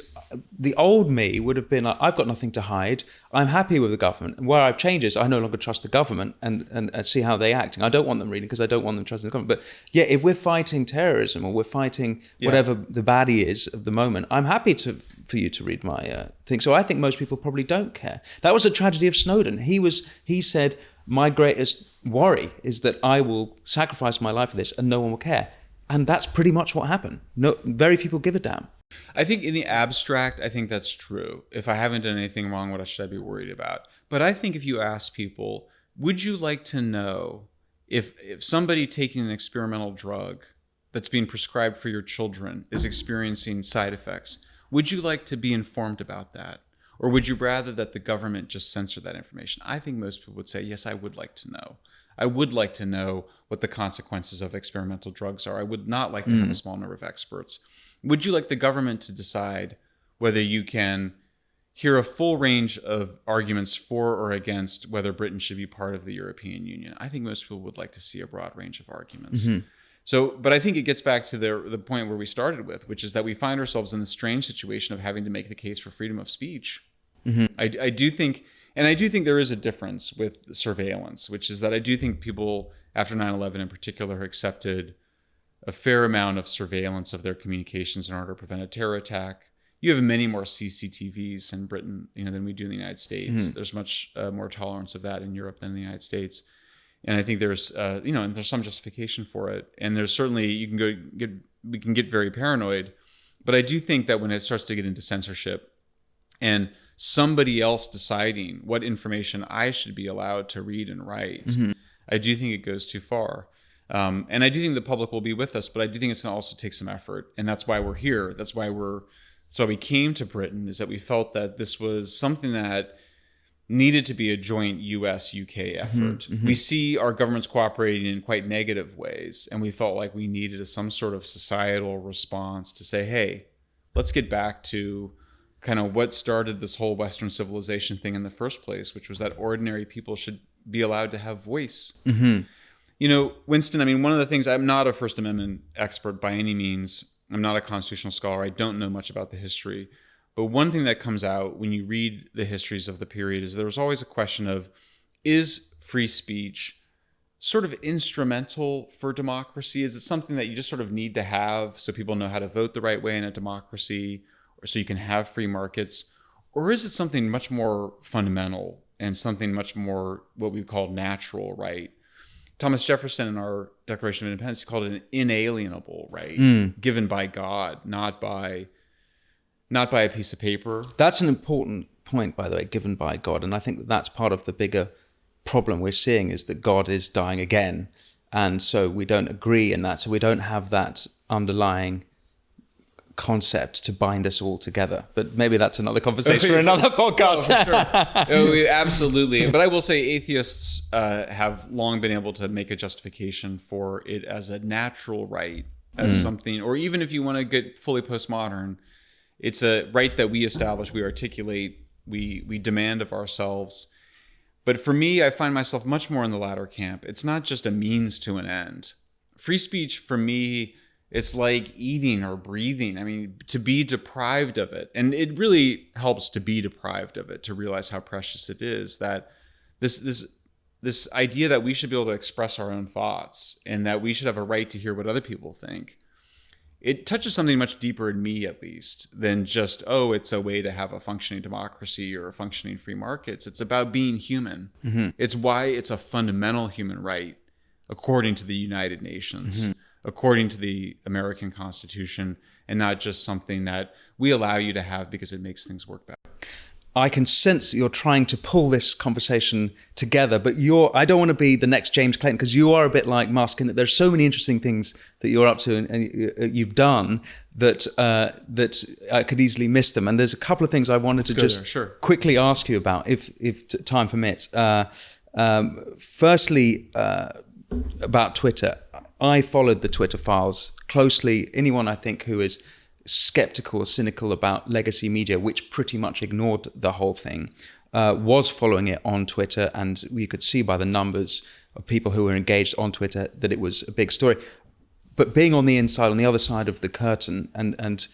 the old me would have been like, I've got nothing to hide. I'm happy with the government. And where I've changed is I no longer trust the government and see how they're acting. I don't want them reading because I don't want them trusting the government. But yeah, if we're fighting terrorism or we're fighing whatever the baddie is of the moment, I'm happy for you to read my thing. So I think most people probably don't care. That was a tragedy of Snowden. He said, my greatest worry is that I will sacrifice my life for this and no one will care. And that's pretty much what happened. No, very few people give a damn. I think in the abstract, I think that's true. If I haven't done anything wrong, what should I be worried about? But I think if you ask people, would you like to know if somebody taking an experimental drug that's being prescribed for your children is experiencing side effects, would you like to be informed about that? Or would you rather that the government just censor that information? I think most people would say, yes, I would like to know. I would like to know what the consequences of experimental drugs are. I would not like to have a small number of experts. Would you like the government to decide whether you can hear a full range of arguments for or against whether Britain should be part of the European Union? I think most people would like to see a broad range of arguments. So, but I think it gets back to the point where we started with, which is that we find ourselves in the strange situation of having to make the case for freedom of speech. I do think there is a difference with surveillance, which is that I do think people after 9/11 in particular accepted a fair amount of surveillance of their communications in order to prevent a terror attack. You have many more CCTVs in Britain, than we do in the United States. There's much more tolerance of that in Europe than in the United States. And I think there's, and there's some justification for it. And there's certainly, we can get very paranoid. But I do think that when it starts to get into censorship and somebody else deciding what information I should be allowed to read and write, I do think it goes too far. And I do think the public will be with us, but I do think it's going to also take some effort. And that's why we're here. That's why we came to Britain, is that we felt that this was something that needed to be a joint US-UK effort. We see our governments cooperating in quite negative ways, and we felt like we needed some sort of societal response to say, hey, let's get back to kind of what started this whole Western civilization thing in the first place, which was that ordinary people should be allowed to have voice. Winston, I mean, one of the things, I'm not a First Amendment expert by any means. I'm not a constitutional scholar. I don't know much about the history. But one thing that comes out when you read the histories of the period is there was always a question of, is free speech sort of instrumental for democracy? Is it something that you just sort of need to have so people know how to vote the right way in a democracy, or so you can have free markets? Or is it something much more fundamental and something much more what we call natural right? Thomas Jefferson in our Declaration of Independence called it an inalienable right, given by God, not by a piece of paper. That's an important point, by the way, given by God. And I think that's part of the bigger problem we're seeing is that God is dying again. And so we don't agree in that. So we don't have that underlying concept to bind us all together. But maybe that's another conversation for another podcast. Oh, for sure. Oh, absolutely. But I will say atheists have long been able to make a justification for it as a natural right, as something, or even if you want to get fully postmodern, it's a right that we establish, we articulate, we demand of ourselves. But for me, I find myself much more in the latter camp. It's not just a means to an end. Free speech, for me, it's like eating or breathing. I mean, to be deprived of it. And it really helps to be deprived of it, to realize how precious it is, that this idea that we should be able to express our own thoughts and that we should have a right to hear what other people think. It touches something much deeper in me, at least, than just, it's a way to have a functioning democracy or a functioning free markets. It's about being human. Mm-hmm. It's why it's a fundamental human right, according to the United Nations, according to the American Constitution, and not just something that we allow you to have because it makes things work better. I can sense you're trying to pull this conversation together, but I don't want to be the next James Clayton, because you are a bit like Musk in that there's so many interesting things that you're up to and you've done that I could easily miss them. And there's a couple of things I wanted to just quickly ask you about, if time permits. Firstly, about Twitter. I followed the Twitter files closely. Anyone, I think, who is skeptical or cynical about legacy media, which pretty much ignored the whole thing, was following it on Twitter, and we could see by the numbers of people who were engaged on Twitter that it was a big story. But being on the inside, on the other side of the curtain, and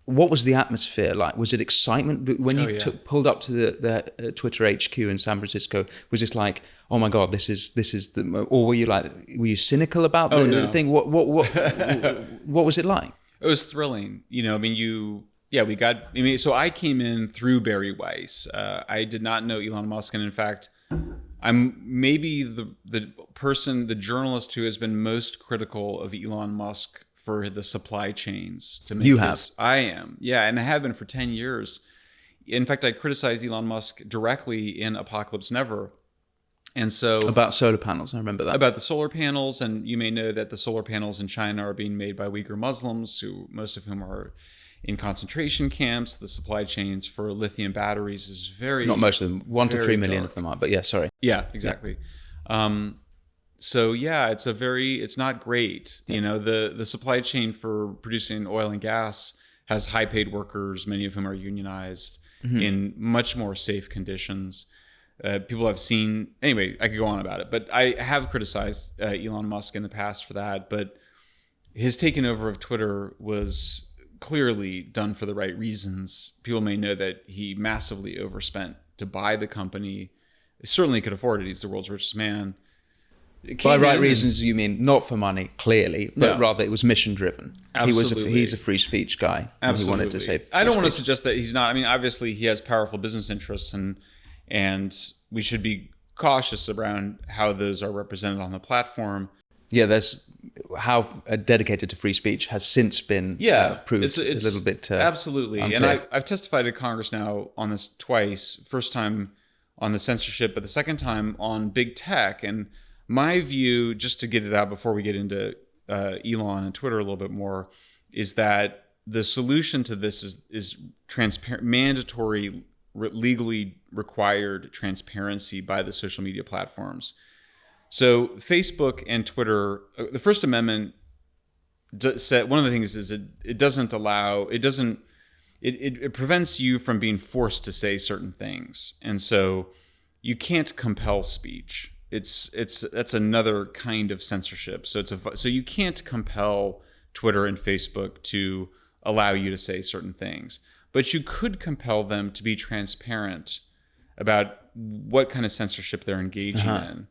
what was the atmosphere like? Was it excitement when you pulled up to the Twitter HQ in San Francisco? Was this like, oh my God, this is the, or were you cynical about the thing? What was it like? It was thrilling. So I came in through Barry Weiss. I did not know Elon Musk. And in fact, I'm maybe the journalist who has been most critical of Elon Musk for the supply chains. I am. Yeah. And I have been for 10 years. In fact, I criticized Elon Musk directly in Apocalypse Never. And so about solar panels, I remember that. About the solar panels, and you may know that the solar panels in China are being made by Uyghur Muslims, most of whom are in concentration camps. The supply chains for lithium batteries is very... Not most of them, 1 to 3 million of them are, but yeah, sorry. Yeah, exactly. Yeah. It's not great. Yeah. The supply chain for producing oil and gas has high paid workers, many of whom are unionized, in much more safe conditions. People have seen, anyway, I could go on about it, but I have criticized Elon Musk in the past for that, but his taking over of Twitter was clearly done for the right reasons. People may know that he massively overspent to buy the company. He certainly could afford it. He's the world's richest man. By right reasons, you mean not for money, clearly, but rather it was mission driven. Absolutely. He's a free speech guy. Absolutely. He wanted to say I don't want to suggest that he's not. I mean, obviously he has powerful business interests, and we should be cautious around how those are represented on the platform. Yeah, there's how dedicated to free speech has since been proved it's a little bit absolutely. Unclear. And I've testified to Congress now on this twice. First time on the censorship, but the second time on big tech. And my view, just to get it out before we get into Elon and Twitter a little bit more, is that the solution to this is transparent, mandatory, legally required transparency by the social media platforms. So Facebook and Twitter, the First Amendment said one of the things is it prevents you from being forced to say certain things, and so you can't compel speech. That's another kind of censorship. So you can't compel Twitter and Facebook to allow you to say certain things, but you could compel them to be transparent about what kind of censorship they're engaging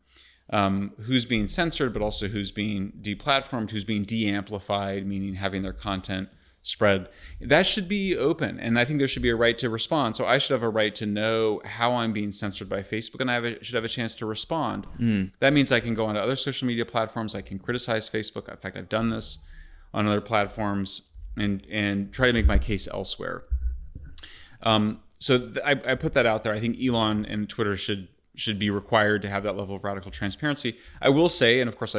in, who's being censored, but also who's being deplatformed, who's being de-amplified, meaning having their content spread. That should be open, and I think there should be a right to respond. So I should have a right to know how I'm being censored by Facebook, and I should have a chance to respond. That means I can go onto other social media platforms. I can criticize Facebook. In fact, I've done this on other platforms and try to make my case elsewhere. I put that out there. I think Elon and Twitter should should be required to have that level of radical transparency. I will say, and of course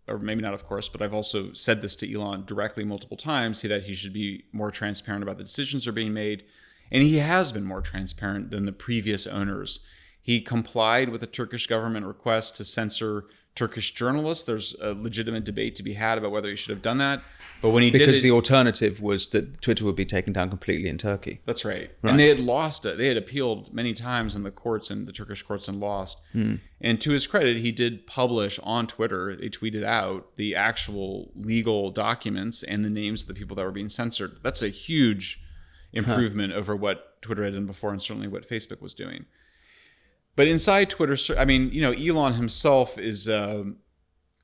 or maybe not of course, but I've also said this to Elon directly multiple times, that he should be more transparent about the decisions that are being made. And he has been more transparent than the previous owners. He complied with a Turkish government request to censor Turkish journalists. There's a legitimate debate to be had about whether he should have done that. But when he did it, because the alternative was that Twitter would be taken down completely in Turkey. That's right. And they had lost it. They had appealed many times in the courts, and the Turkish courts, and lost. And to his credit, he did publish on Twitter, they tweeted out the actual legal documents and the names of the people that were being censored. That's a huge improvement over what Twitter had done before, and certainly what Facebook was doing. But inside Twitter, I mean, Elon himself is a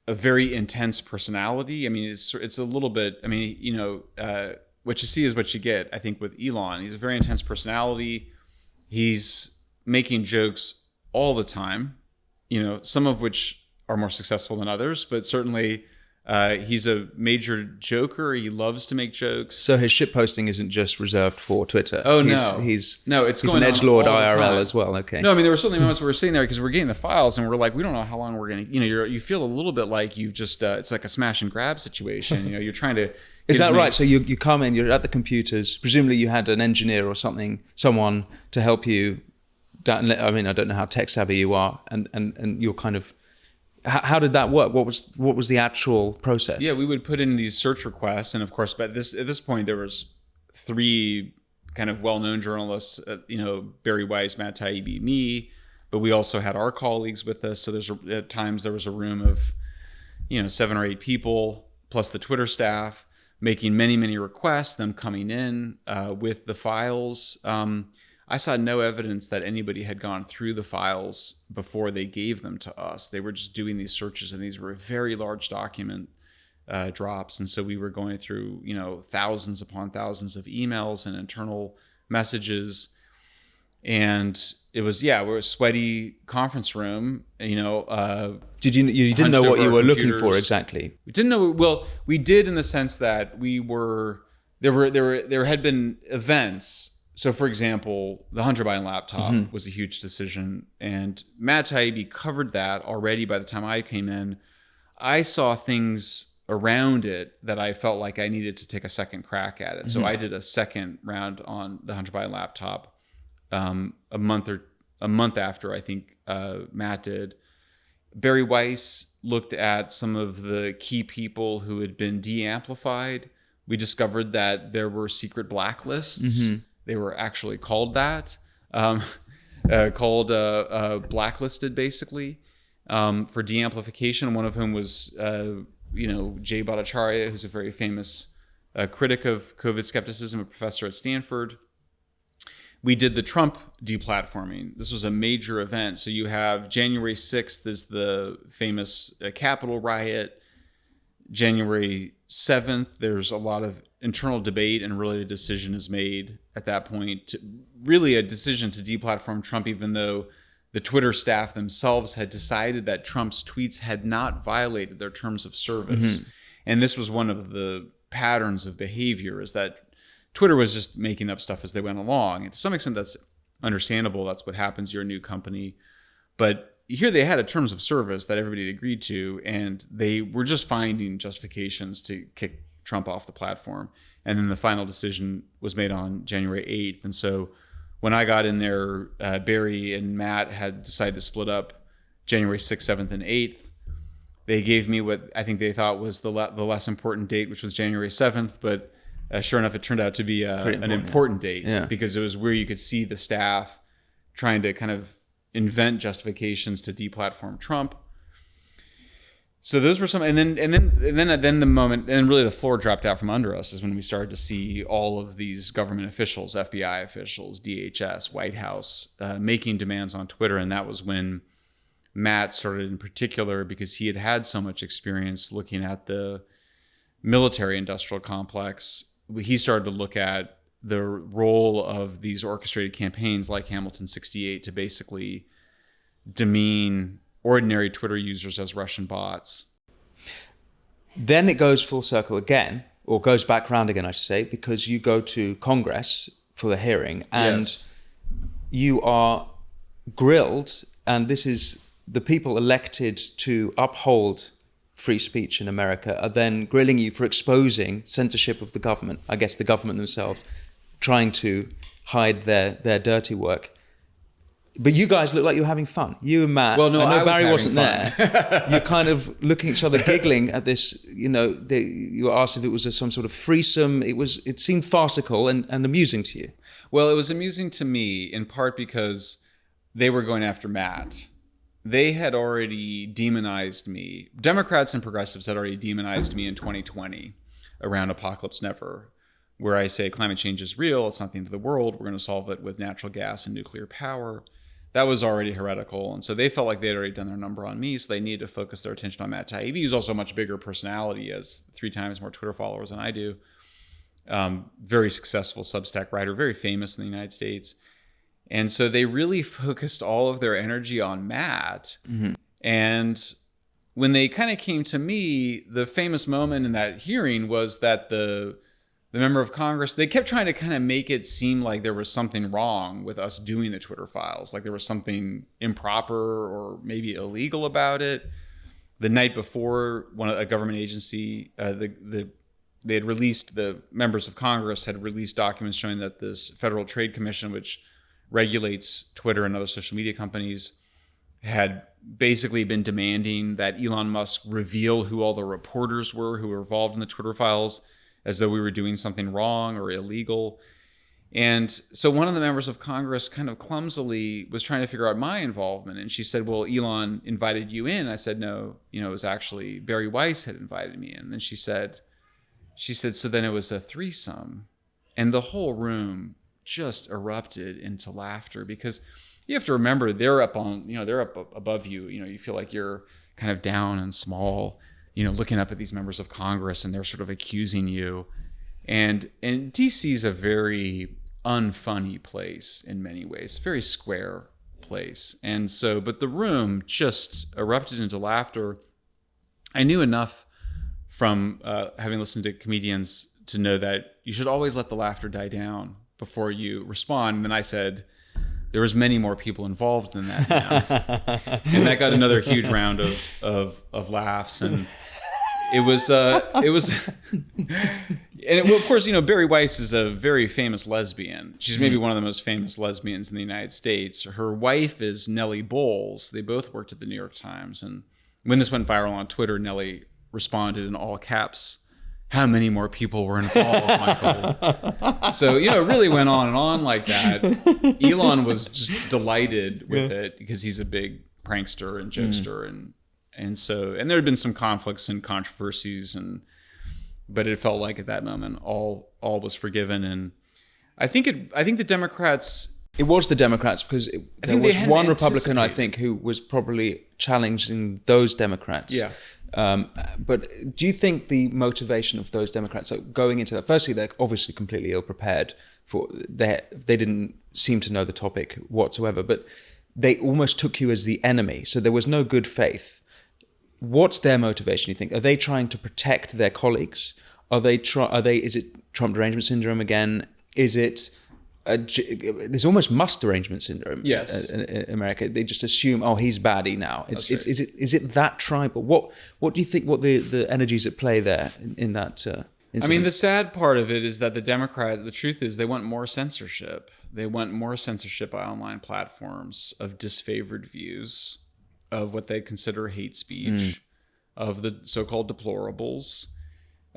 very intense personality. I mean, it's a little bit, I mean, what you see is what you get, I think, with Elon. He's a very intense personality. He's making jokes all the time, some of which are more successful than others, but certainly he's a major joker. He loves to make jokes. So his shitposting isn't just reserved for Twitter. Oh, no. He's an edgelord IRL as well. Okay. No, I mean, there were certainly moments where we're sitting there because we're getting the files and we're like, we don't know how long we're going to, you feel a little bit like you've just, it's like a smash and grab situation. You're trying to. Is that right? So you come in, you're at the computers. Presumably you had an engineer or someone to help you. I mean, I don't know how tech savvy you are, and you're kind of. How did that work? What was the actual process? Yeah, we would put in these search requests, and of course, at this point, there was 3 kind of well-known journalists. Barry Weiss, Matt Taibbi, me, but we also had our colleagues with us. So at times there was a room of 7 or 8 people plus the Twitter staff making many requests. Them coming in with the files. I saw no evidence that anybody had gone through the files before they gave them to us. They were just doing these searches, and these were very large document drops. And so we were going through, thousands upon thousands of emails and internal messages. And it was, we're a sweaty conference room, you didn't know what you were looking for exactly? We didn't know. Well, we did in the sense that there had been events. So, for example, the Hunter Biden laptop was a huge decision, and Matt Taibbi covered that already by the time I came in. I saw things around it that I felt like I needed to take a second crack at it. So I did a second round on the Hunter Biden laptop a month after I think Matt did. Barry Weiss looked at some of the key people who had been de-amplified. We discovered that there were secret blacklists. They were actually called that, blacklisted basically for de-amplification. One of whom was, Jay Bhattacharya, who's a very famous critic of COVID skepticism, a professor at Stanford. We did the Trump deplatforming. This was a major event. So you have January 6th is the famous Capitol riot. January 7th, there's a lot of internal debate, and really the decision is made at that point, really a decision to deplatform Trump, even though the Twitter staff themselves had decided that Trump's tweets had not violated their terms of service. And this was one of the patterns of behavior, is that Twitter was just making up stuff as they went along. And to some extent, that's understandable. That's what happens. You're a new company. But here they had a terms of service that everybody had agreed to, and they were just finding justifications to kick Trump off the platform. And then the final decision was made on January 8th. And so when I got in there, Barry and Matt had decided to split up January 6th, 7th, and 8th. They gave me what I think they thought was the less important date, which was January 7th. But sure enough, it turned out to be an important date because it was where you could see the staff trying to kind of invent justifications to deplatform Trump. So those were some, and then the moment, and really the floor dropped out from under us is when we started to see all of these government officials, FBI officials, DHS, White House, making demands on Twitter. And that was when Matt started in particular, because he had had so much experience looking at the military industrial complex. He started to look at the role of these orchestrated campaigns like Hamilton 68 to basically demean ordinary Twitter users as Russian bots. Then it goes full circle again, or goes back round again, I should say, because you go to Congress for the hearing and you are grilled and this is the people elected to uphold free speech in America are then grilling you for exposing censorship of the government. I guess the government themselves trying to hide their dirty work. But you guys look like you're having fun. You and Matt. Well, no, I know I was Barry wasn't having there. You're kind of looking at each other, giggling at this. You were asked if it was some sort of threesome. It seemed farcical and amusing to you. Well, it was amusing to me in part because they were going after Matt. They had already demonized me. Democrats and progressives had already demonized me in 2020 around Apocalypse Never, where I say climate change is real. It's not the end of the world. We're going to solve it with natural gas and nuclear power. That was already heretical. And so they felt like they had already done their number on me. So they needed to focus their attention on Matt Taibbi, who's also a much bigger personality, has 3 times more Twitter followers than I do. Very successful Substack writer, very famous in the United States. And so they really focused all of their energy on Matt. Mm-hmm. And when they kind of came to me, the famous moment in that hearing was that the member of Congress, they kept trying to kind of make it seem like there was something wrong with us doing the Twitter files, like there was something improper or maybe illegal about it. The night before, a government agency, the members of Congress had released documents showing that this Federal Trade Commission, which regulates Twitter and other social media companies, had basically been demanding that Elon Musk reveal who all the reporters were who were involved in the Twitter files, as though we were doing something wrong or illegal. And so one of the members of Congress kind of clumsily was trying to figure out my involvement. And she said, well, Elon invited you in. I said, no, it was actually Barry Weiss had invited me in. And then she said, so then it was a threesome. And the whole room just erupted into laughter, because you have to remember they're up above you. You feel like you're kind of down and small, looking up at these members of Congress, and they're sort of accusing you. And DC is a very unfunny place in many ways, very square place. And so, but the room just erupted into laughter. I knew enough from having listened to comedians to know that you should always let the laughter die down before you respond. And then I said, there was many more people involved than that now. And that got another huge round of laughs. And it was, and of course, Barry Weiss is a very famous lesbian. She's maybe one of the most famous lesbians in the United States. Her wife is Nellie Bowles. They both worked at the New York Times. And when this went viral on Twitter, Nellie responded in all caps, how many more people were involved, Michael? So, it really went on and on like that. Elon was just delighted with it because he's a big prankster and jokester. And there had been some conflicts and controversies, but it felt like at that moment, all was forgiven. And I think the Democrats... It was the Democrats, because there was one Republican, I think, who was probably challenging those Democrats. Yeah. But do you think the motivation of those Democrats going into that? Firstly, they're obviously completely ill-prepared for they didn't seem to know the topic whatsoever, but they almost took you as the enemy. So there was no good faith. What's their motivation, you think? Are they trying to protect their colleagues? Is it Trump derangement syndrome again? Is it there's almost Musk derangement syndrome? Yes. In America, they just assume, oh, he's baddie now. That's right. Is it that tribal? What do you think? What the energies at play there in that? Incident? I mean, the sad part of it is that the truth is they want more censorship. They want more censorship by online platforms of disfavored views, of what they consider hate speech, of the so-called deplorables.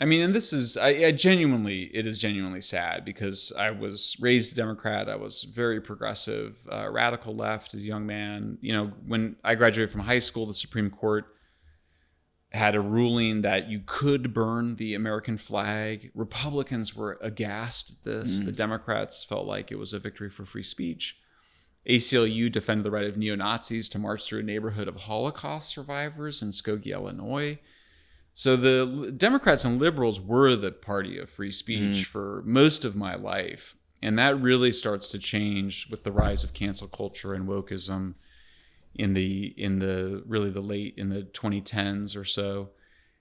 I mean, and this is, it is genuinely sad, because I was raised a Democrat. I was very progressive, radical left as a young man. When I graduated from high school, the Supreme Court had a ruling that you could burn the American flag. Republicans were aghast at this. The Democrats felt like it was a victory for free speech. ACLU defended the right of neo-Nazis to march through a neighborhood of Holocaust survivors in Skokie, Illinois. So the Democrats and liberals were the party of free speech for most of my life. And that really starts to change with the rise of cancel culture and wokeism in the 2010s or so.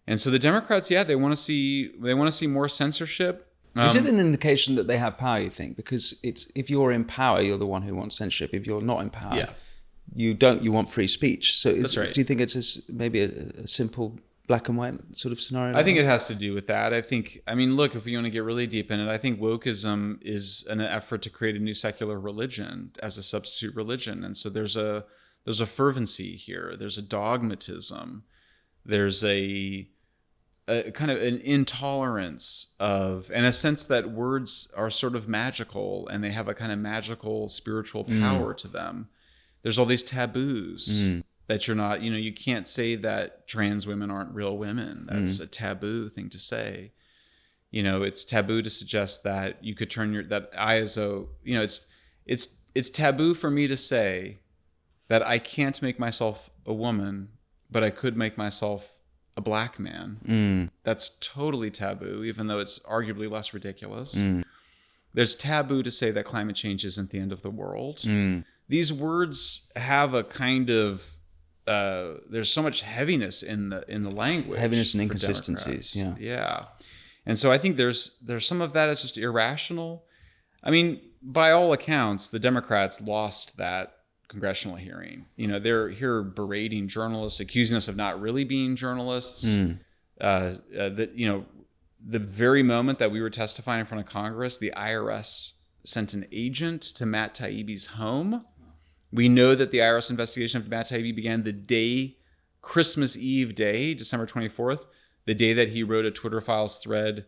And so the Democrats, they want to see more censorship. Is it an indication that they have power, you think? Because if you're in power, you're the one who wants censorship. If you're not in power, you want free speech. So That's right. Do you think it's maybe a simple black and white sort of scenario? I think it has to do with that. I mean, look, if we want to get really deep in it, I think wokeism is an effort to create a new secular religion as a substitute religion. And so there's a fervency here. There's a dogmatism. There's a kind of an intolerance of, and a sense that words are sort of magical and they have a kind of magical spiritual power to them. There's all these taboos that you're not, you can't say that trans women aren't real women. That's a taboo thing to say. It's taboo to suggest that you could turn it's taboo for me to say that I can't make myself a woman, but I could make myself a black man. That's totally taboo, even though it's arguably less ridiculous. There's taboo to say that climate change isn't the end of the world. These words have a kind of there's so much heaviness in the language, heaviness and inconsistencies. Yeah. And so I think there's some of that is just irrational. I mean, by all accounts, the Democrats lost that congressional hearing. They're here berating journalists, accusing us of not really being journalists. The very moment that we were testifying in front of Congress, the IRS sent an agent to Matt Taibbi's home. We know that the IRS investigation of Matt Taibbi began the day, Christmas Eve day, December 24th, the day that he wrote a Twitter Files thread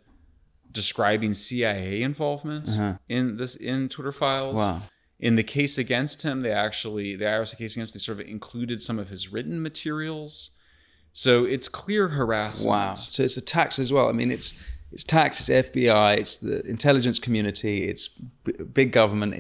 describing CIA involvement in Twitter Files. Wow. In the case against him, the IRS case against him, they sort of included some of his written materials. So it's clear harassment. Wow. So it's attacks as well. I mean, it's tax, it's FBI, it's the intelligence community, it's big government,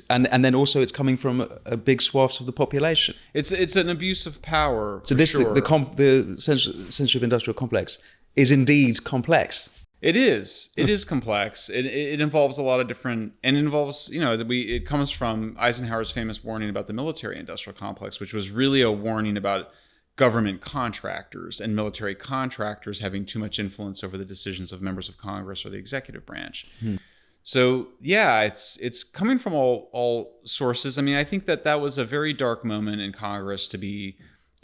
and then also it's coming from a big swaths of the population. It's an abuse of power. So the censorship industrial complex is indeed complex. It is complex. It involves a lot of different, and it comes from Eisenhower's famous warning about the military industrial complex, which was really a warning about government contractors and military contractors having too much influence over the decisions of members of Congress or the executive branch. So yeah, it's coming from all sources. I mean, I think that was a very dark moment in Congress to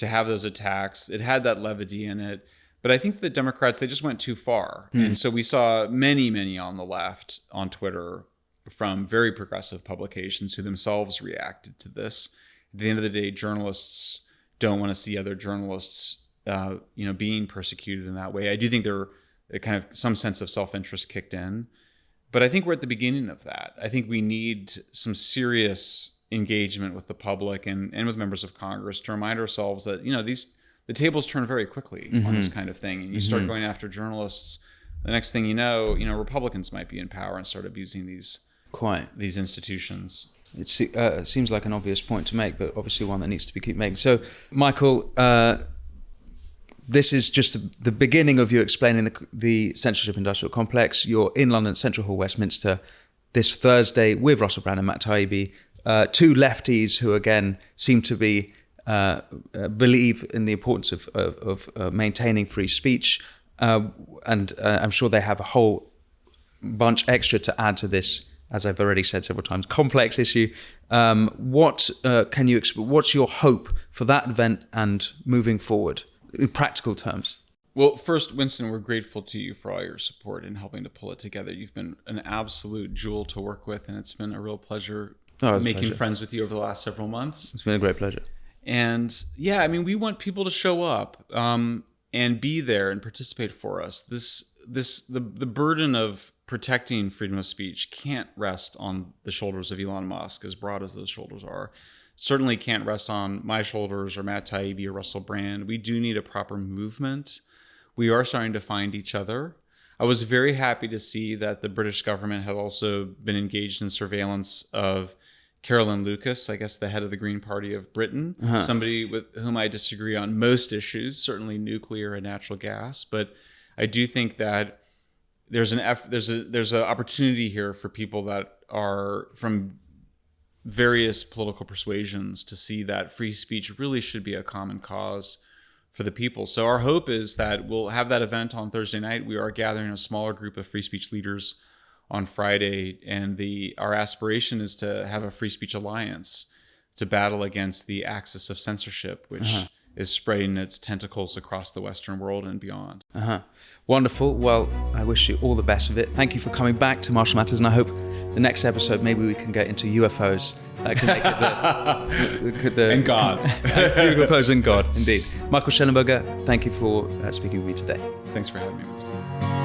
have those attacks. It had that levity in it, but I think the Democrats, they just went too far. And so we saw many on the left on Twitter from very progressive publications who themselves reacted to this. At the end of the day, journalists don't want to see other journalists, being persecuted in that way. I do think there kind of some sense of self-interest kicked in, but I think we're at the beginning of that. I think we need some serious engagement with the public and with members of Congress to remind ourselves that, the tables turn very quickly on this kind of thing, and you start going after journalists. The next thing you know, Republicans might be in power and start abusing these institutions. It seems like an obvious point to make, but obviously one that needs to be keep making. So, Michael, this is just the beginning of you explaining the censorship industrial complex. You're in London, Central Hall, Westminster, this Thursday with Russell Brand and Matt Taibbi, two lefties who again seem to be believe in the importance of maintaining free speech, and I'm sure they have a whole bunch extra to add to this, as I've already said several times, complex issue. What can you? What's your hope for that event and moving forward in practical terms? Well, first, Winston, we're grateful to you for all your support in helping to pull it together. You've been an absolute jewel to work with, and it's been a real pleasure making friends with you over the last several months. It's been a great pleasure. And yeah, I mean, we want people to show up and be there and participate for us. The burden of protecting freedom of speech can't rest on the shoulders of Elon Musk, as broad as those shoulders are. Certainly can't rest on my shoulders or Matt Taibbi or Russell Brand. We do need a proper movement. We are starting to find each other. I was very happy to see that the British government had also been engaged in surveillance of Carolyn Lucas, I guess the head of the Green Party of Britain, somebody with whom I disagree on most issues, certainly nuclear and natural gas. But I do think that there's an opportunity here for people that are from various political persuasions to see that free speech really should be a common cause for the people. So our hope is that we'll have that event on Thursday night. We are gathering a smaller group of free speech leaders on Friday, and our aspiration is to have a free speech alliance to battle against the axis of censorship, which is spreading its tentacles across the Western world and beyond. Wonderful. Well, I wish you all the best of it. Thank you for coming back to Martial Matters, and I hope the next episode maybe we can get into UFOs. Can make it And God. UFOs and God, indeed. Michael Shellenberger, thank you for speaking with me today. Thanks for having me, Winston.